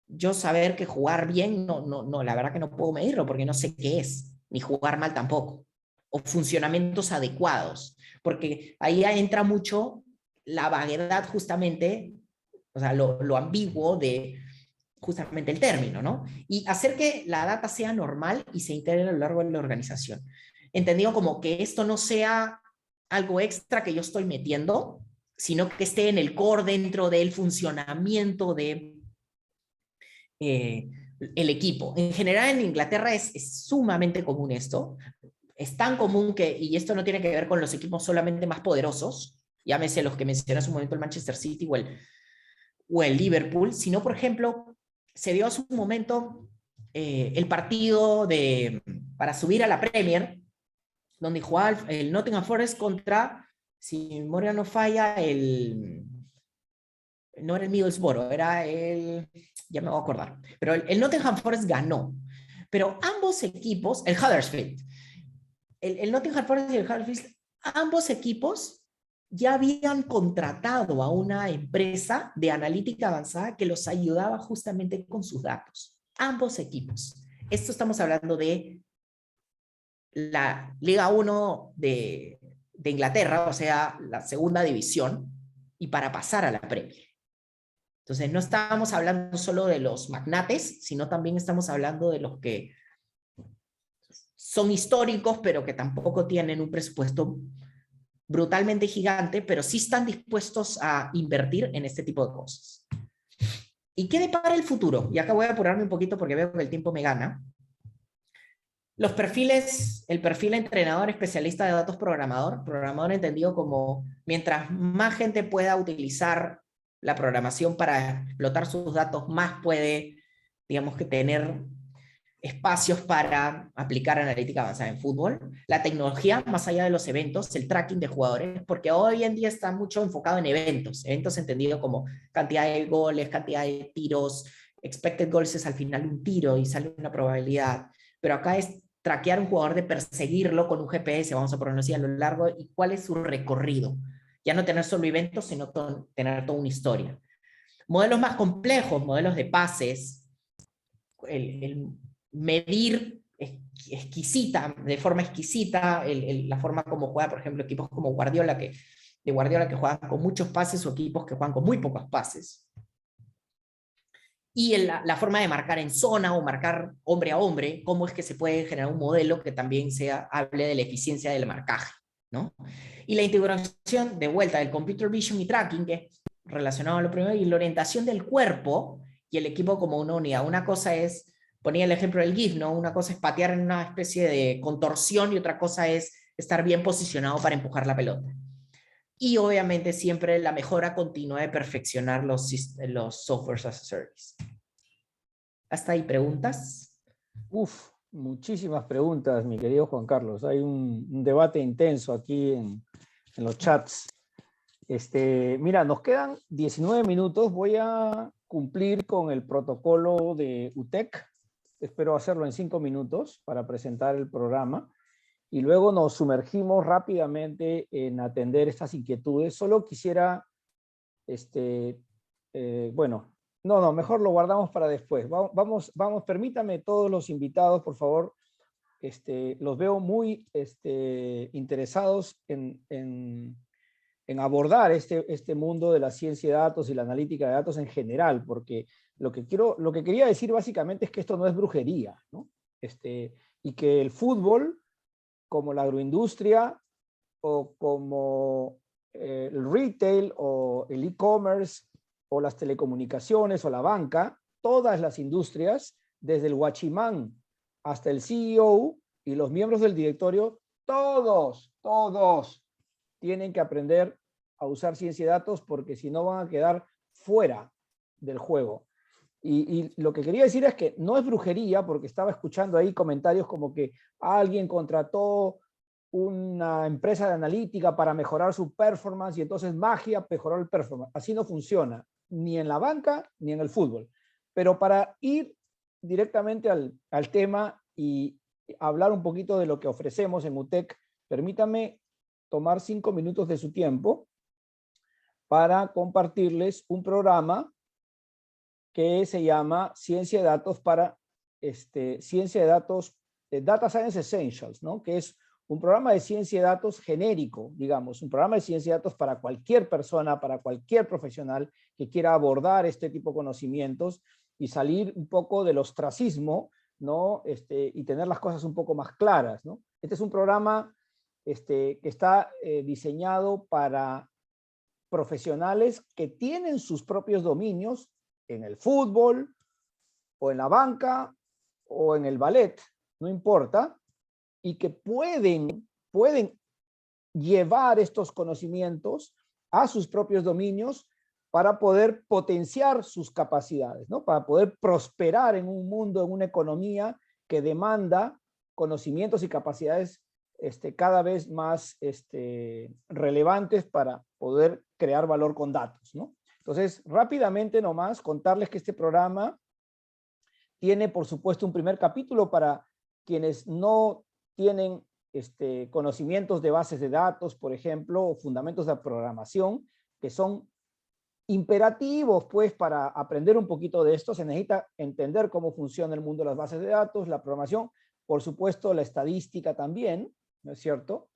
Speaker 4: Yo saber que jugar bien, no, la verdad que no puedo medirlo porque no sé qué es, ni jugar mal tampoco, o funcionamientos adecuados, porque ahí entra mucho la vaguedad justamente, o sea, lo ambiguo de justamente el término, ¿no? Y hacer que la data sea normal y se integre a lo largo de la organización. Entendido como que esto no sea algo extra que yo estoy metiendo, sino que esté en el core dentro del funcionamiento de el equipo. En general en Inglaterra es sumamente común esto. Es tan común que, y esto no tiene que ver con los equipos solamente más poderosos, llámese los que mencioné hace un momento, el Manchester City o el Liverpool, sino, por ejemplo, se dio hace un momento el partido para subir a la Premier, donde jugaba el Nottingham Forest contra, si mi memoria no falla, no era el Middlesbrough, era ya me voy a acordar, pero el Nottingham Forest ganó. Pero ambos equipos, el Huddersfield, el Nottingham Forest y el Huddersfield, ambos equipos ya habían contratado a una empresa de analítica avanzada que los ayudaba justamente con sus datos. Ambos equipos. Esto estamos hablando de la Liga 1 de Inglaterra, o sea, la segunda división, y para pasar a la Premier. Entonces, no estábamos hablando solo de los magnates, sino también estamos hablando de los que son históricos, pero que tampoco tienen un presupuesto brutalmente gigante, pero sí están dispuestos a invertir en este tipo de cosas. ¿Y qué depara el futuro? Y acá voy a apurarme un poquito porque veo que el tiempo me gana. Los perfiles, el perfil entrenador, especialista de datos, programador entendido como mientras más gente pueda utilizar la programación para explotar sus datos, más puede, digamos, que tener espacios para aplicar analítica avanzada en fútbol. La tecnología, más allá de los eventos, el tracking de jugadores, porque hoy en día está mucho enfocado en eventos entendido como cantidad de goles, cantidad de tiros, expected goals es al final un tiro y sale una probabilidad, pero acá es traquear un jugador, de perseguirlo con un GPS, vamos a ponerlo así, a lo largo, y cuál es su recorrido. Ya no tener solo eventos, sino tener toda una historia. Modelos más complejos, modelos de pases, el medir de forma exquisita la forma como juega, por ejemplo, equipos como Guardiola que juegan con muchos pases o equipos que juegan con muy pocos pases. Y la forma de marcar en zona o marcar hombre a hombre, cómo es que se puede generar un modelo que también hable de la eficiencia del marcaje, ¿no? Y la integración de vuelta del computer vision y tracking, que es relacionado a lo primero, y la orientación del cuerpo y el equipo como una unidad. Una cosa es, ponía el ejemplo del GIF, ¿no? Una cosa es patear en una especie de contorsión y otra cosa es estar bien posicionado para empujar la pelota. Y obviamente siempre la mejora continua de perfeccionar los softwares as a service. ¿Hasta ahí preguntas?
Speaker 2: Muchísimas preguntas, mi querido Juan Carlos. Hay un debate intenso aquí en los chats. Mira, nos quedan 19 minutos. Voy a cumplir con el protocolo de UTEC. Espero hacerlo en 5 minutos para presentar el programa. y luego nos sumergimos rápidamente en atender estas inquietudes. Solo quisiera, bueno, no, mejor lo guardamos para después. Vamos, permítame todos los invitados, por favor. Los veo muy interesados en abordar este mundo de la ciencia de datos y la analítica de datos en general, porque lo que quería decir básicamente es que esto no es brujería, ¿no? Y que el fútbol, como la agroindustria, o como el retail, o el e-commerce, o las telecomunicaciones, o la banca, todas las industrias, desde el guachimán hasta el CEO y los miembros del directorio, todos tienen que aprender a usar ciencia de datos, porque si no van a quedar fuera del juego. Y lo que quería decir es que no es brujería, porque estaba escuchando ahí comentarios como que alguien contrató una empresa de analítica para mejorar su performance y entonces magia mejoró el performance. Así no funciona, ni en la banca ni en el fútbol. Pero para ir directamente al tema y hablar un poquito de lo que ofrecemos en UTEC, permítame tomar 5 minutos de su tiempo para compartirles un programa que se llama Ciencia de Datos para Ciencia de Datos, Data Science Essentials, ¿no? Que es un programa de ciencia de datos genérico, digamos, un programa de ciencia de datos para cualquier persona, para cualquier profesional que quiera abordar este tipo de conocimientos y salir un poco del ostracismo, ¿no? Y tener las cosas un poco más claras, ¿no? Este es un programa que está diseñado para profesionales que tienen sus propios dominios en el fútbol, o en la banca, o en el ballet, no importa, y que pueden llevar estos conocimientos a sus propios dominios para poder potenciar sus capacidades, ¿no? Para poder prosperar en un mundo, en una economía que demanda conocimientos y capacidades cada vez más relevantes para poder crear valor con datos, ¿no? Entonces, rápidamente nomás contarles que este programa tiene, por supuesto, un primer capítulo para quienes no tienen conocimientos de bases de datos, por ejemplo, o fundamentos de programación, que son imperativos, pues, para aprender un poquito de esto. Se necesita entender cómo funciona el mundo de las bases de datos, la programación, por supuesto, la estadística también, ¿no es cierto?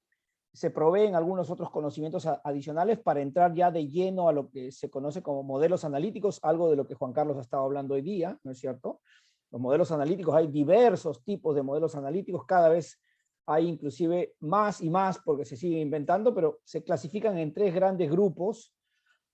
Speaker 2: Se proveen algunos otros conocimientos adicionales para entrar ya de lleno a lo que se conoce como modelos analíticos, algo de lo que Juan Carlos ha estado hablando hoy día, ¿no es cierto? Los modelos analíticos, hay diversos tipos de modelos analíticos, cada vez hay inclusive más y más porque se siguen inventando, pero se clasifican en 3 grandes grupos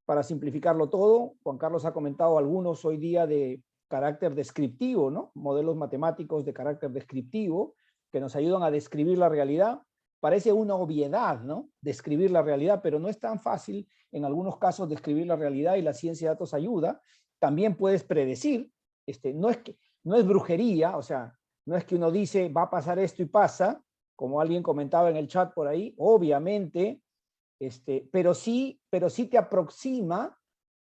Speaker 2: para simplificarlo todo. Juan Carlos ha comentado algunos hoy día de carácter descriptivo, ¿no? Modelos matemáticos de carácter descriptivo que nos ayudan a describir la realidad. Parece una obviedad, ¿no? Describir la realidad, pero no es tan fácil en algunos casos describir la realidad, y la ciencia de datos ayuda. También puedes predecir, no es brujería, o sea, no es que uno dice va a pasar esto y pasa, como alguien comentaba en el chat por ahí, obviamente, pero sí te aproxima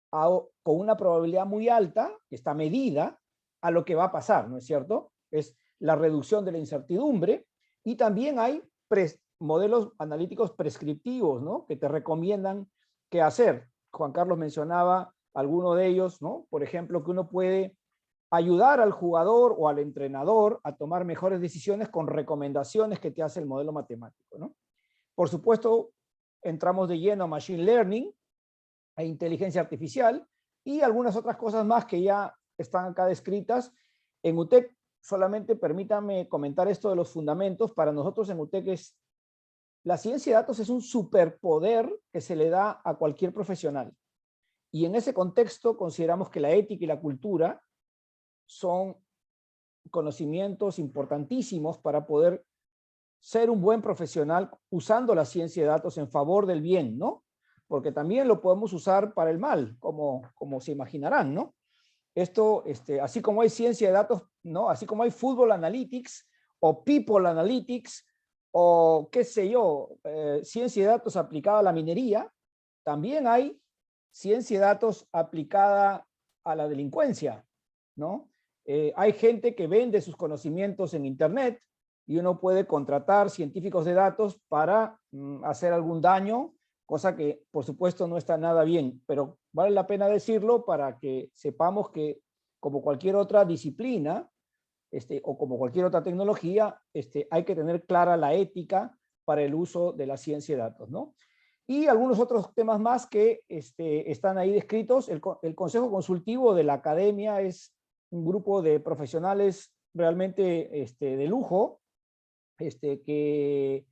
Speaker 2: con una probabilidad muy alta, que está medida, a lo que va a pasar, ¿no es cierto? Es la reducción de la incertidumbre. Y también hay modelos analíticos prescriptivos, ¿no? Que te recomiendan qué hacer. Juan Carlos mencionaba alguno de ellos, ¿no? Por ejemplo, que uno puede ayudar al jugador o al entrenador a tomar mejores decisiones con recomendaciones que te hace el modelo matemático, ¿no? Por supuesto, entramos de lleno a Machine Learning e inteligencia artificial y algunas otras cosas más que ya están acá descritas. En UTEC, solamente permítanme comentar esto de los fundamentos. Para nosotros en UTEC la ciencia de datos es un superpoder que se le da a cualquier profesional. Y en ese contexto consideramos que la ética y la cultura son conocimientos importantísimos para poder ser un buen profesional usando la ciencia de datos en favor del bien, ¿no? Porque también lo podemos usar para el mal, como se imaginarán, ¿no? Esto, así como hay ciencia de datos, ¿no? Así como hay Football Analytics o People Analytics o qué sé yo, ciencia de datos aplicada a la minería, también hay ciencia de datos aplicada a la delincuencia, ¿no? Hay gente que vende sus conocimientos en internet y uno puede contratar científicos de datos para hacer algún daño, cosa que por supuesto no está nada bien, pero vale la pena decirlo para que sepamos que como cualquier otra disciplina, o como cualquier otra tecnología, hay que tener clara la ética para el uso de la ciencia de datos, ¿no? Y algunos otros temas más que están ahí descritos. El Consejo Consultivo de la Academia es un grupo de profesionales realmente de lujo, que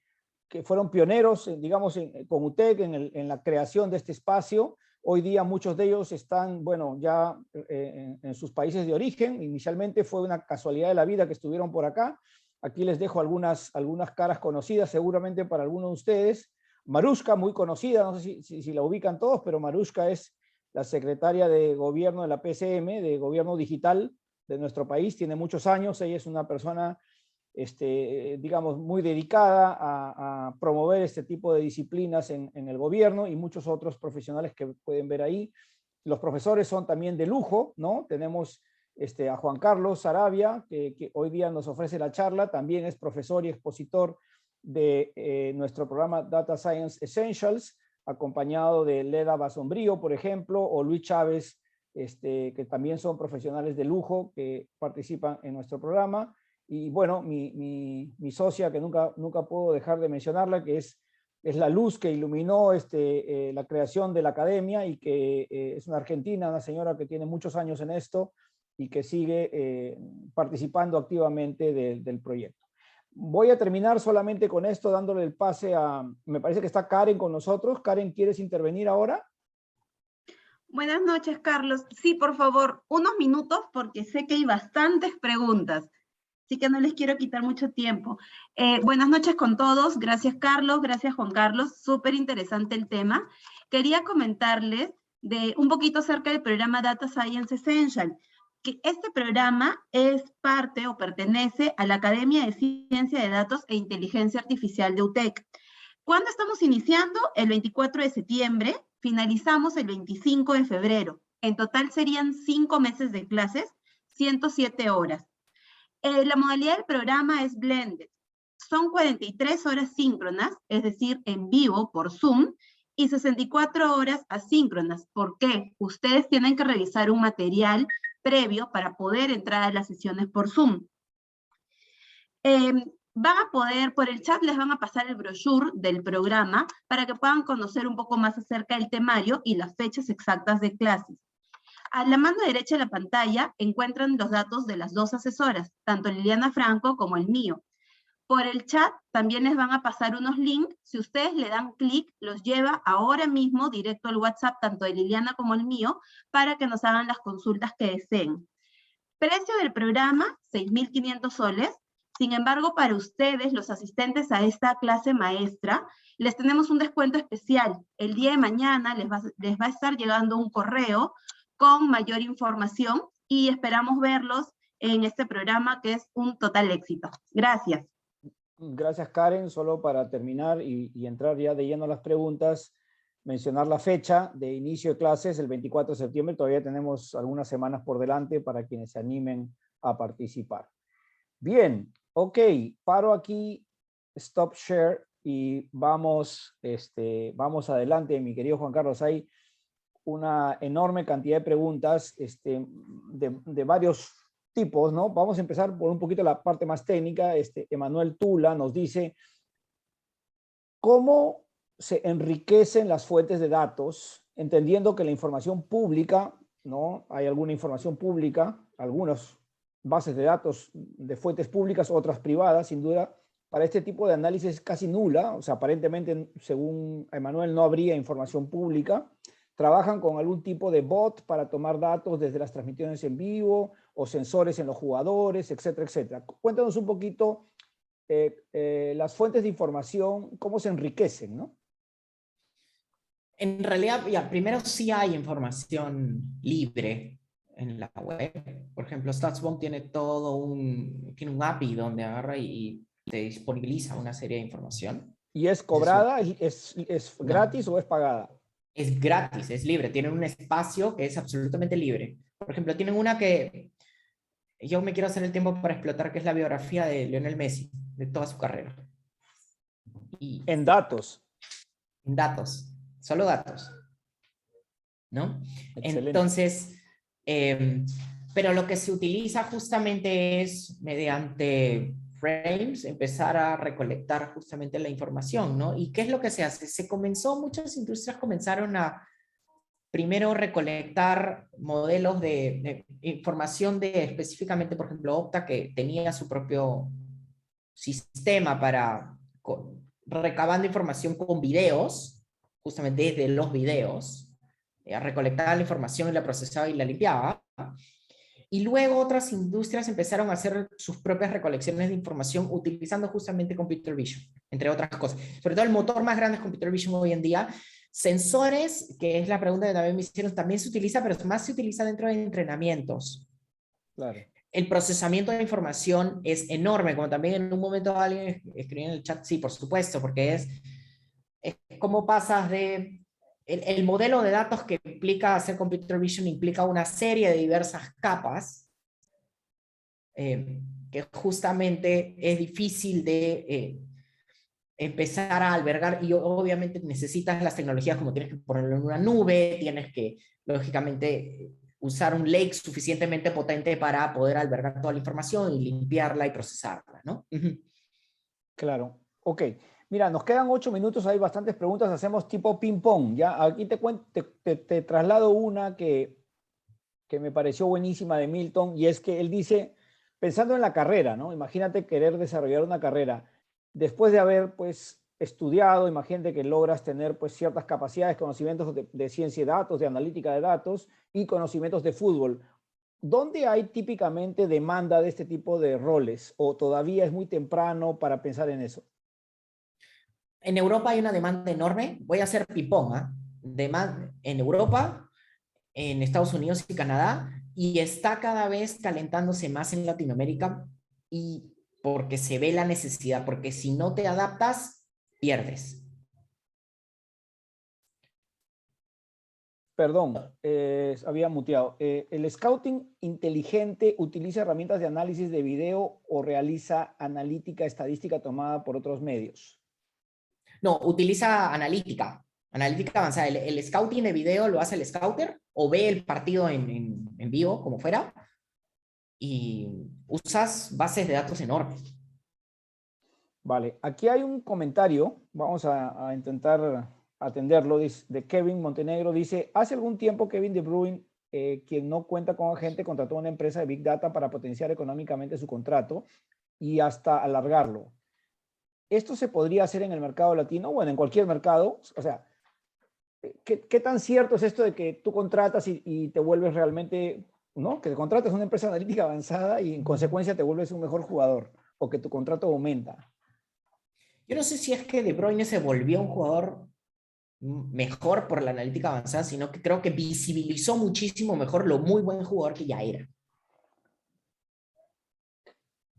Speaker 2: fueron pioneros, digamos, con UTEC en la creación de este espacio. Hoy día muchos de ellos están, bueno, ya en sus países de origen. Inicialmente fue una casualidad de la vida que estuvieron por acá. Aquí les dejo algunas caras conocidas, seguramente para algunos de ustedes. Marushka, muy conocida, no sé si la ubican todos, pero Marushka es la secretaria de gobierno de la PCM, de gobierno digital de nuestro país. Tiene muchos años, ella es una persona digamos, muy dedicada a promover este tipo de disciplinas en el gobierno, y muchos otros profesionales que pueden ver ahí. Los profesores son también de lujo, ¿no? Tenemos a Juan Carlos Sarabia, que hoy día nos ofrece la charla, también es profesor y expositor de nuestro programa Data Science Essentials, acompañado de Leda Basombrío, por ejemplo, o Luis Chávez, que también son profesionales de lujo que participan en nuestro programa. Y bueno, mi socia, que nunca puedo dejar de mencionarla, que es la luz que iluminó la creación de la academia, y que es una argentina, una señora que tiene muchos años en esto y que sigue participando activamente del proyecto. Voy a terminar solamente con esto, dándole el pase me parece que está Karen con nosotros. Karen, ¿quieres intervenir ahora?
Speaker 5: Buenas noches, Carlos. Sí, por favor, unos minutos porque sé que hay bastantes preguntas, así que no les quiero quitar mucho tiempo. Buenas noches con todos. Gracias, Carlos. Gracias, Juan Carlos. Súper interesante el tema. Quería comentarles un poquito acerca del programa Data Science Essential, que este programa es parte o pertenece a la Academia de Ciencia de Datos e Inteligencia Artificial de UTEC. ¿Cuándo estamos iniciando? El 24 de septiembre, finalizamos el 25 de febrero. En total serían 5 meses de clases, 107 horas. La modalidad del programa es blended. Son 43 horas síncronas, es decir, en vivo por Zoom, y 64 horas asíncronas. ¿Por qué? Ustedes tienen que revisar un material previo para poder entrar a las sesiones por Zoom. Van a poder, por el chat les van a pasar el brochure del programa para que puedan conocer un poco más acerca del temario y las fechas exactas de clases. A la mano derecha de la pantalla encuentran los datos de las 2 asesoras, tanto Liliana Franco como el mío. Por el chat también les van a pasar unos links. Si ustedes le dan clic, los lleva ahora mismo directo al WhatsApp, tanto de Liliana como el mío, para que nos hagan las consultas que deseen. Precio del programa, 6.500 soles. Sin embargo, para ustedes, los asistentes a esta clase maestra, les tenemos un descuento especial. El día de mañana les va a estar llegando un correo con mayor información y esperamos verlos en este programa, que es un total éxito. Gracias.
Speaker 2: Gracias, Karen. Solo para terminar y entrar ya de lleno a las preguntas, mencionar la fecha de inicio de clases, el 24 de septiembre. Todavía tenemos algunas semanas por delante para quienes se animen a participar. Bien, ok, paro aquí, stop share, y vamos adelante, mi querido Juan Carlos. Hay una enorme cantidad de preguntas de varios tipos, ¿no? Vamos a empezar por un poquito la parte más técnica. Emanuel Tula nos dice, ¿cómo se enriquecen las fuentes de datos? Entendiendo que la información pública, ¿no? Hay alguna información pública, algunas bases de datos de fuentes públicas, otras privadas, sin duda. Para este tipo de análisis es casi nula, o sea, aparentemente, según Emanuel, no habría información pública. Trabajan con algún tipo de bot para tomar datos desde las transmisiones en vivo o sensores en los jugadores, etcétera, etcétera. Cuéntanos un poquito las fuentes de información, cómo se enriquecen, ¿no?
Speaker 3: En realidad, ya, primero sí hay información libre en la web. Por ejemplo, StatsBomb tiene tiene un API donde agarra y te disponibiliza una serie de información.
Speaker 2: ¿Y es cobrada? ¿Es gratis o es pagada?
Speaker 3: Es gratis, es libre. Tienen un espacio que es absolutamente libre. Por ejemplo, tienen una que yo me quiero hacer el tiempo para explotar, que es la biografía de Lionel Messi.
Speaker 4: de toda su carrera. Y
Speaker 2: En datos.
Speaker 4: en datos, solo datos, ¿no?
Speaker 2: Excelente.
Speaker 4: Entonces, pero lo que se utiliza justamente es mediante frames, empezar a recolectar justamente la información, ¿no? ¿Y qué es lo que se hace? Muchas industrias comenzaron a primero recolectar modelos de información de específicamente, por ejemplo, Opta, que tenía su propio sistema para recabando información con videos, justamente desde los videos, recolectaba la información y la procesaba y la limpiaba. Y luego otras industrias empezaron a hacer sus propias recolecciones de información utilizando justamente Computer Vision, entre otras cosas. Sobre todo el motor más grande es Computer Vision hoy en día. Sensores, que es la pregunta que también me hicieron, también se utiliza, pero más se utiliza dentro de entrenamientos.
Speaker 2: Claro.
Speaker 4: El procesamiento de información es enorme, como también en un momento alguien escribió en el chat, sí, por supuesto, porque es cómo pasas de... El modelo de datos que implica hacer Computer Vision implica una serie de diversas capas que justamente es difícil de empezar a albergar, y obviamente necesitas las tecnologías como tienes que ponerlo en una nube, tienes que, lógicamente, usar un lake suficientemente potente para poder albergar toda la información y limpiarla y procesarla, ¿no?
Speaker 2: Claro. Ok. Mira, nos quedan 8 minutos, hay bastantes preguntas, hacemos tipo ping-pong, ¿ya? Aquí te traslado una que me pareció buenísima de Milton, y es que él dice, pensando en la carrera, ¿no? Imagínate querer desarrollar una carrera, después de haber, pues, estudiado, imagínate que logras tener, pues, ciertas capacidades, conocimientos de ciencia de datos, de analítica de datos y conocimientos de fútbol. ¿Dónde hay típicamente demanda de este tipo de roles? ¿O todavía es muy temprano para pensar en eso?
Speaker 4: En Europa hay una demanda enorme. Voy a hacer ping-pong, ¿eh? En Europa, en Estados Unidos y Canadá, y está cada vez calentándose más en Latinoamérica, y porque se ve la necesidad, porque si no te adaptas, pierdes.
Speaker 2: Perdón, había muteado. ¿El scouting inteligente utiliza herramientas de análisis de video o realiza analítica estadística tomada por otros medios?
Speaker 4: No, utiliza analítica avanzada. El scouting de video lo hace el scouter o ve el partido en vivo, como fuera, y usas bases de datos enormes.
Speaker 2: Vale, aquí hay un comentario, vamos a intentar atenderlo, de Kevin Montenegro. Dice, hace algún tiempo Kevin De Bruyne, quien no cuenta con agente, contrató a una empresa de Big Data para potenciar económicamente su contrato y hasta alargarlo. ¿Esto se podría hacer en el mercado latino? Bueno, en cualquier mercado. O sea, ¿qué tan cierto es esto de que tú contratas y te vuelves realmente, ¿no? Que te contratas una empresa analítica avanzada y en consecuencia te vuelves un mejor jugador, o que tu contrato aumenta?
Speaker 4: Yo no sé si es que De Bruyne se volvió un jugador mejor por la analítica avanzada, sino que creo que visibilizó muchísimo mejor lo muy buen jugador que ya era.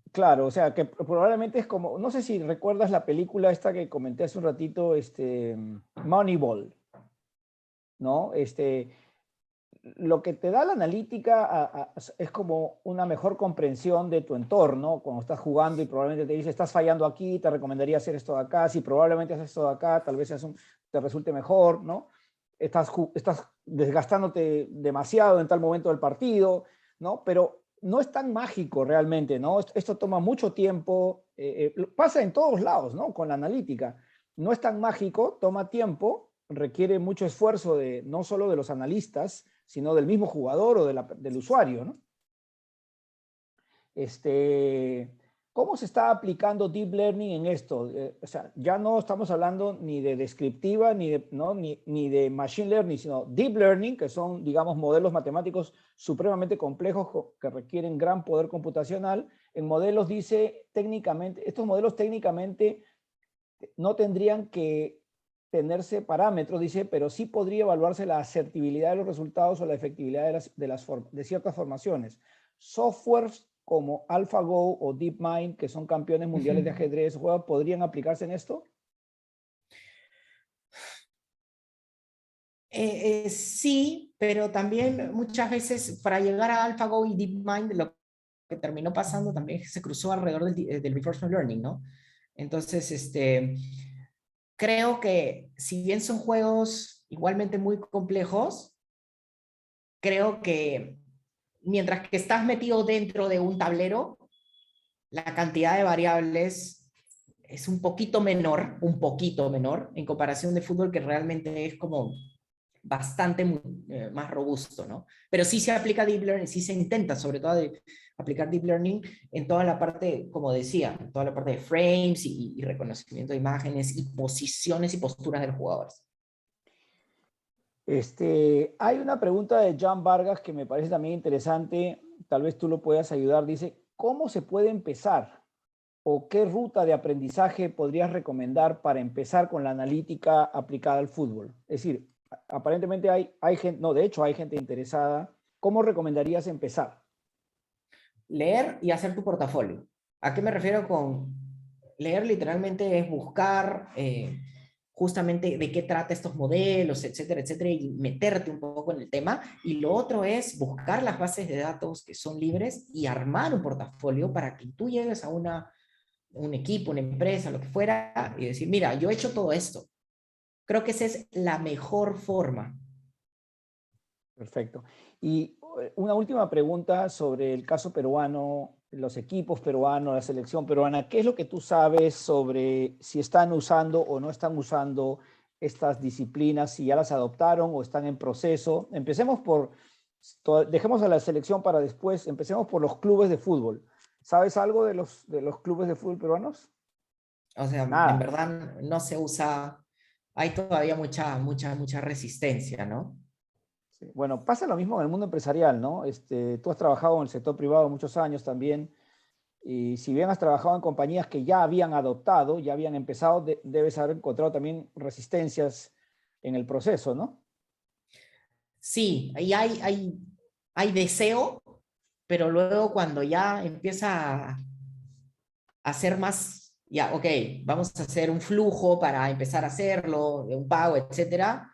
Speaker 2: Claro, o sea, que probablemente es como, no sé si recuerdas la película esta que comenté hace un ratito, Moneyball, ¿no? Lo que te da la analítica es como una mejor comprensión de tu entorno cuando estás jugando, y probablemente te dice, estás fallando aquí, te recomendaría hacer esto de acá, si probablemente haces esto de acá, tal vez te resulte mejor, ¿no? Estás desgastándote demasiado en tal momento del partido, ¿no? Pero no es tan mágico realmente, ¿no? Esto toma mucho tiempo, pasa en todos lados, ¿no? Con la analítica. No es tan mágico, toma tiempo, requiere mucho esfuerzo no solo de los analistas, sino del mismo jugador o del usuario, ¿no? ¿Cómo se está aplicando Deep Learning en esto? O sea, ya no estamos hablando ni de descriptiva, ni de Machine Learning, sino Deep Learning, que son, digamos, modelos matemáticos supremamente complejos que requieren gran poder computacional. En modelos dice técnicamente, estos modelos técnicamente no tendrían que tenerse parámetros, dice, pero sí podría evaluarse la asertibilidad de los resultados o la efectividad de ciertas formaciones. Softwares como AlphaGo o DeepMind, que son campeones mundiales de ajedrez, ¿podrían aplicarse en esto?
Speaker 4: Sí, pero también muchas veces para llegar a AlphaGo y DeepMind lo que terminó pasando también es que se cruzó alrededor del reinforcement learning, ¿no? Entonces, creo que si bien son juegos igualmente muy complejos, creo que mientras que estás metido dentro de un tablero, la cantidad de variables es un poquito menor en comparación de fútbol, que realmente es como bastante más robusto, ¿no? Pero sí se aplica Deep Learning, sí se intenta sobre todo aplicar Deep Learning en toda la parte, como decía, en toda la parte de frames y reconocimiento de imágenes y posiciones y posturas de los jugadores.
Speaker 2: Hay una pregunta de Jan Vargas que me parece también interesante, tal vez tú lo puedas ayudar. Dice, ¿cómo se puede empezar? ¿O qué ruta de aprendizaje podrías recomendar para empezar con la analítica aplicada al fútbol? Es decir, aparentemente hay gente, no, de hecho hay gente interesada. ¿Cómo recomendarías empezar?
Speaker 4: Leer y hacer tu portafolio. ¿A qué me refiero con leer? Literalmente es buscar justamente de qué trata estos modelos, etcétera, etcétera, y meterte un poco en el tema. Y lo otro es buscar las bases de datos que son libres y armar un portafolio para que tú llegues a un equipo, una empresa, lo que fuera, y decir, mira, yo he hecho todo esto. Creo que esa es la mejor forma.
Speaker 2: Perfecto. Y una última pregunta sobre el caso peruano, los equipos peruanos, la selección peruana. ¿Qué es lo que tú sabes sobre si están usando o no están usando estas disciplinas, si ya las adoptaron o están en proceso? Dejemos a la selección para después, empecemos por los clubes de fútbol. ¿Sabes algo de los clubes de fútbol peruanos?
Speaker 4: O sea,
Speaker 2: Nada.
Speaker 4: en verdad no se usa, hay todavía mucha resistencia, ¿no?
Speaker 2: Sí. Bueno, pasa lo mismo en el mundo empresarial, ¿no? Tú has trabajado en el sector privado muchos años también, y si bien has trabajado en compañías que ya habían adoptado, ya habían empezado, debes haber encontrado también resistencias en el proceso, ¿no?
Speaker 4: Sí, ahí hay deseo, pero luego cuando ya empieza a hacer más, ya, ok, vamos a hacer un flujo para empezar a hacerlo, de un pago, etcétera,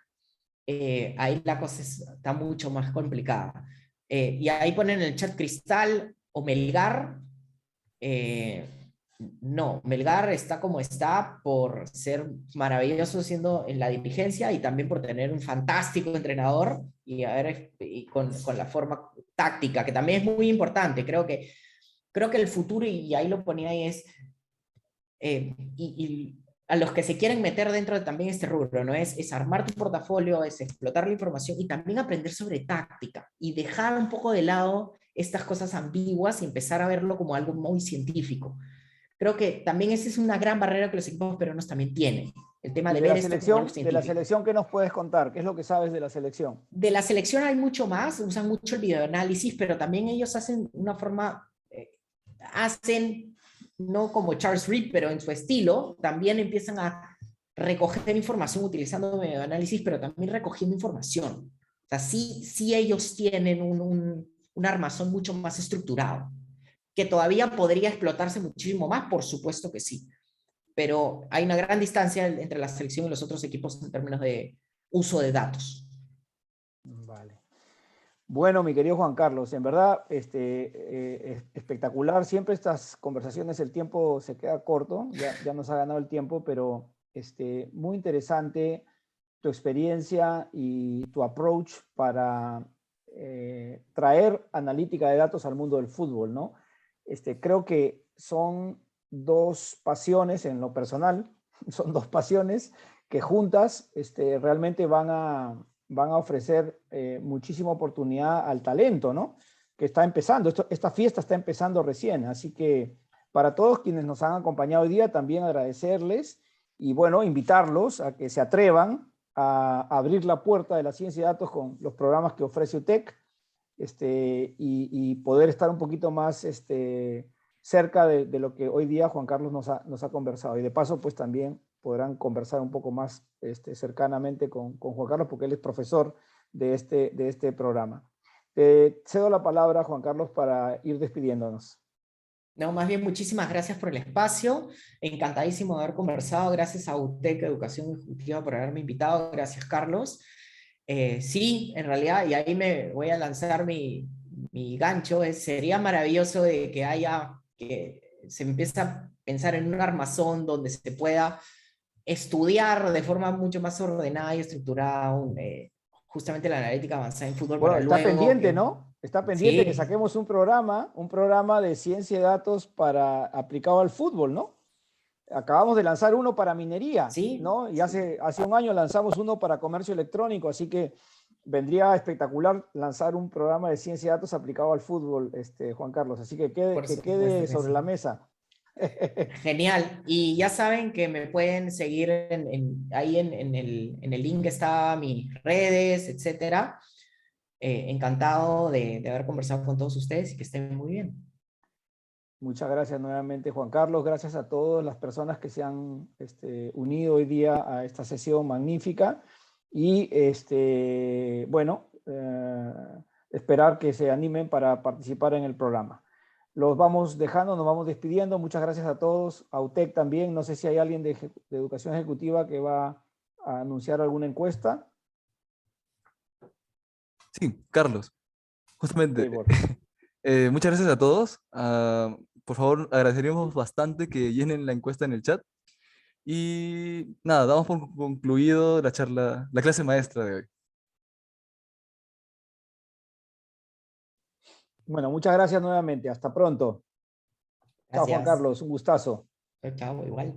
Speaker 4: ahí la cosa está mucho más complicada. Y ahí ponen en el chat Cristal o Melgar. No, Melgar está como está por ser maravilloso siendo en la dirigencia y también por tener un fantástico entrenador y con la forma táctica, que también es muy importante. Creo que el futuro, y ahí lo ponía ahí, es y a los que se quieren meter dentro de también este rubro, ¿no? Es armar tu portafolio, es explotar la información y también aprender sobre táctica y dejar un poco de lado estas cosas ambiguas y empezar a verlo como algo muy científico. Creo que también esa es una gran barrera que los equipos peruanos también tienen. El tema
Speaker 2: Y
Speaker 4: de
Speaker 2: de
Speaker 4: ver
Speaker 2: la
Speaker 4: esto como
Speaker 2: selección,
Speaker 4: algo científico.
Speaker 2: ¿qué nos puedes contar? ¿Qué es lo que sabes de la selección?
Speaker 4: De la selección hay mucho más, usan mucho el videoanálisis, pero también ellos hacen una forma, hacen, no como Charles Reed, pero en su estilo, también empiezan a recoger información utilizando videoanálisis, pero también recogiendo información. O sea, sí ellos tienen un armazón mucho más estructurado, que todavía podría explotarse muchísimo más, por supuesto que sí. Pero hay una gran distancia entre la selección y los otros equipos en términos de uso de datos.
Speaker 2: Vale. Bueno, mi querido Juan Carlos, en verdad, espectacular. Siempre estas conversaciones, el tiempo se queda corto, ya nos ha ganado el tiempo, pero muy interesante tu experiencia y tu approach para traer analítica de datos al mundo del fútbol, ¿no? Creo que son dos pasiones en lo personal, son dos pasiones que juntas realmente van a ofrecer muchísima oportunidad al talento, ¿no? Que está empezando, esta fiesta está empezando recién, así que para todos quienes nos han acompañado hoy día, también agradecerles y bueno, invitarlos a que se atrevan a abrir la puerta de la ciencia y datos con los programas que ofrece UTEC y poder estar un poquito más cerca de lo que hoy día Juan Carlos nos ha conversado. Y de paso, pues también podrán conversar un poco más cercanamente con Juan Carlos, porque él es profesor de este programa. Te cedo la palabra, Juan Carlos, para ir despidiéndonos.
Speaker 4: No, más bien muchísimas gracias por el espacio, encantadísimo de haber conversado, gracias a UTEC Educación Ejecutiva por haberme invitado, gracias Carlos. Sí, en realidad, y ahí me voy a lanzar mi mi gancho sería maravilloso de que se empiece a pensar en un armazón donde se pueda estudiar de forma mucho más ordenada y estructurada justamente la analítica avanzada en fútbol
Speaker 2: Bueno,
Speaker 4: para
Speaker 2: está
Speaker 4: luego
Speaker 2: pendiente,
Speaker 4: que...
Speaker 2: ¿no? Está pendiente que
Speaker 4: Sí,
Speaker 2: saquemos un programa de ciencia de datos aplicado al fútbol, ¿no? Acabamos de lanzar uno para minería,
Speaker 4: sí,
Speaker 2: ¿no? Y hace un año lanzamos uno para comercio electrónico, así que vendría espectacular lanzar un programa de ciencia de datos aplicado al fútbol, Juan Carlos. Así que
Speaker 4: por
Speaker 2: que
Speaker 4: supuesto
Speaker 2: quede
Speaker 4: que
Speaker 2: sobre
Speaker 4: sí.
Speaker 2: la mesa.
Speaker 4: Genial. Y ya saben que me pueden seguir ahí en el link está mis redes, etcétera. Encantado de haber conversado con todos ustedes y que estén muy bien.
Speaker 2: Muchas gracias nuevamente, Juan Carlos. Gracias a todas las personas que se han unido hoy día a esta sesión magnífica. Y bueno, esperar que se animen para participar en el programa. Los vamos dejando, nos vamos despidiendo. Muchas gracias a todos. A UTEC también. No sé si hay alguien de Educación Ejecutiva que va a anunciar alguna encuesta.
Speaker 1: Sí, Carlos, justamente.
Speaker 2: Eivor.
Speaker 1: Muchas gracias a todos. Por favor, agradeceríamos bastante que llenen la encuesta en el chat. Y nada, damos por concluido la charla, la clase maestra de hoy.
Speaker 2: Bueno, muchas gracias nuevamente. Hasta pronto. Chao, Juan
Speaker 4: Gracias.
Speaker 2: Carlos. Un gustazo.
Speaker 4: Chao, chao, igual.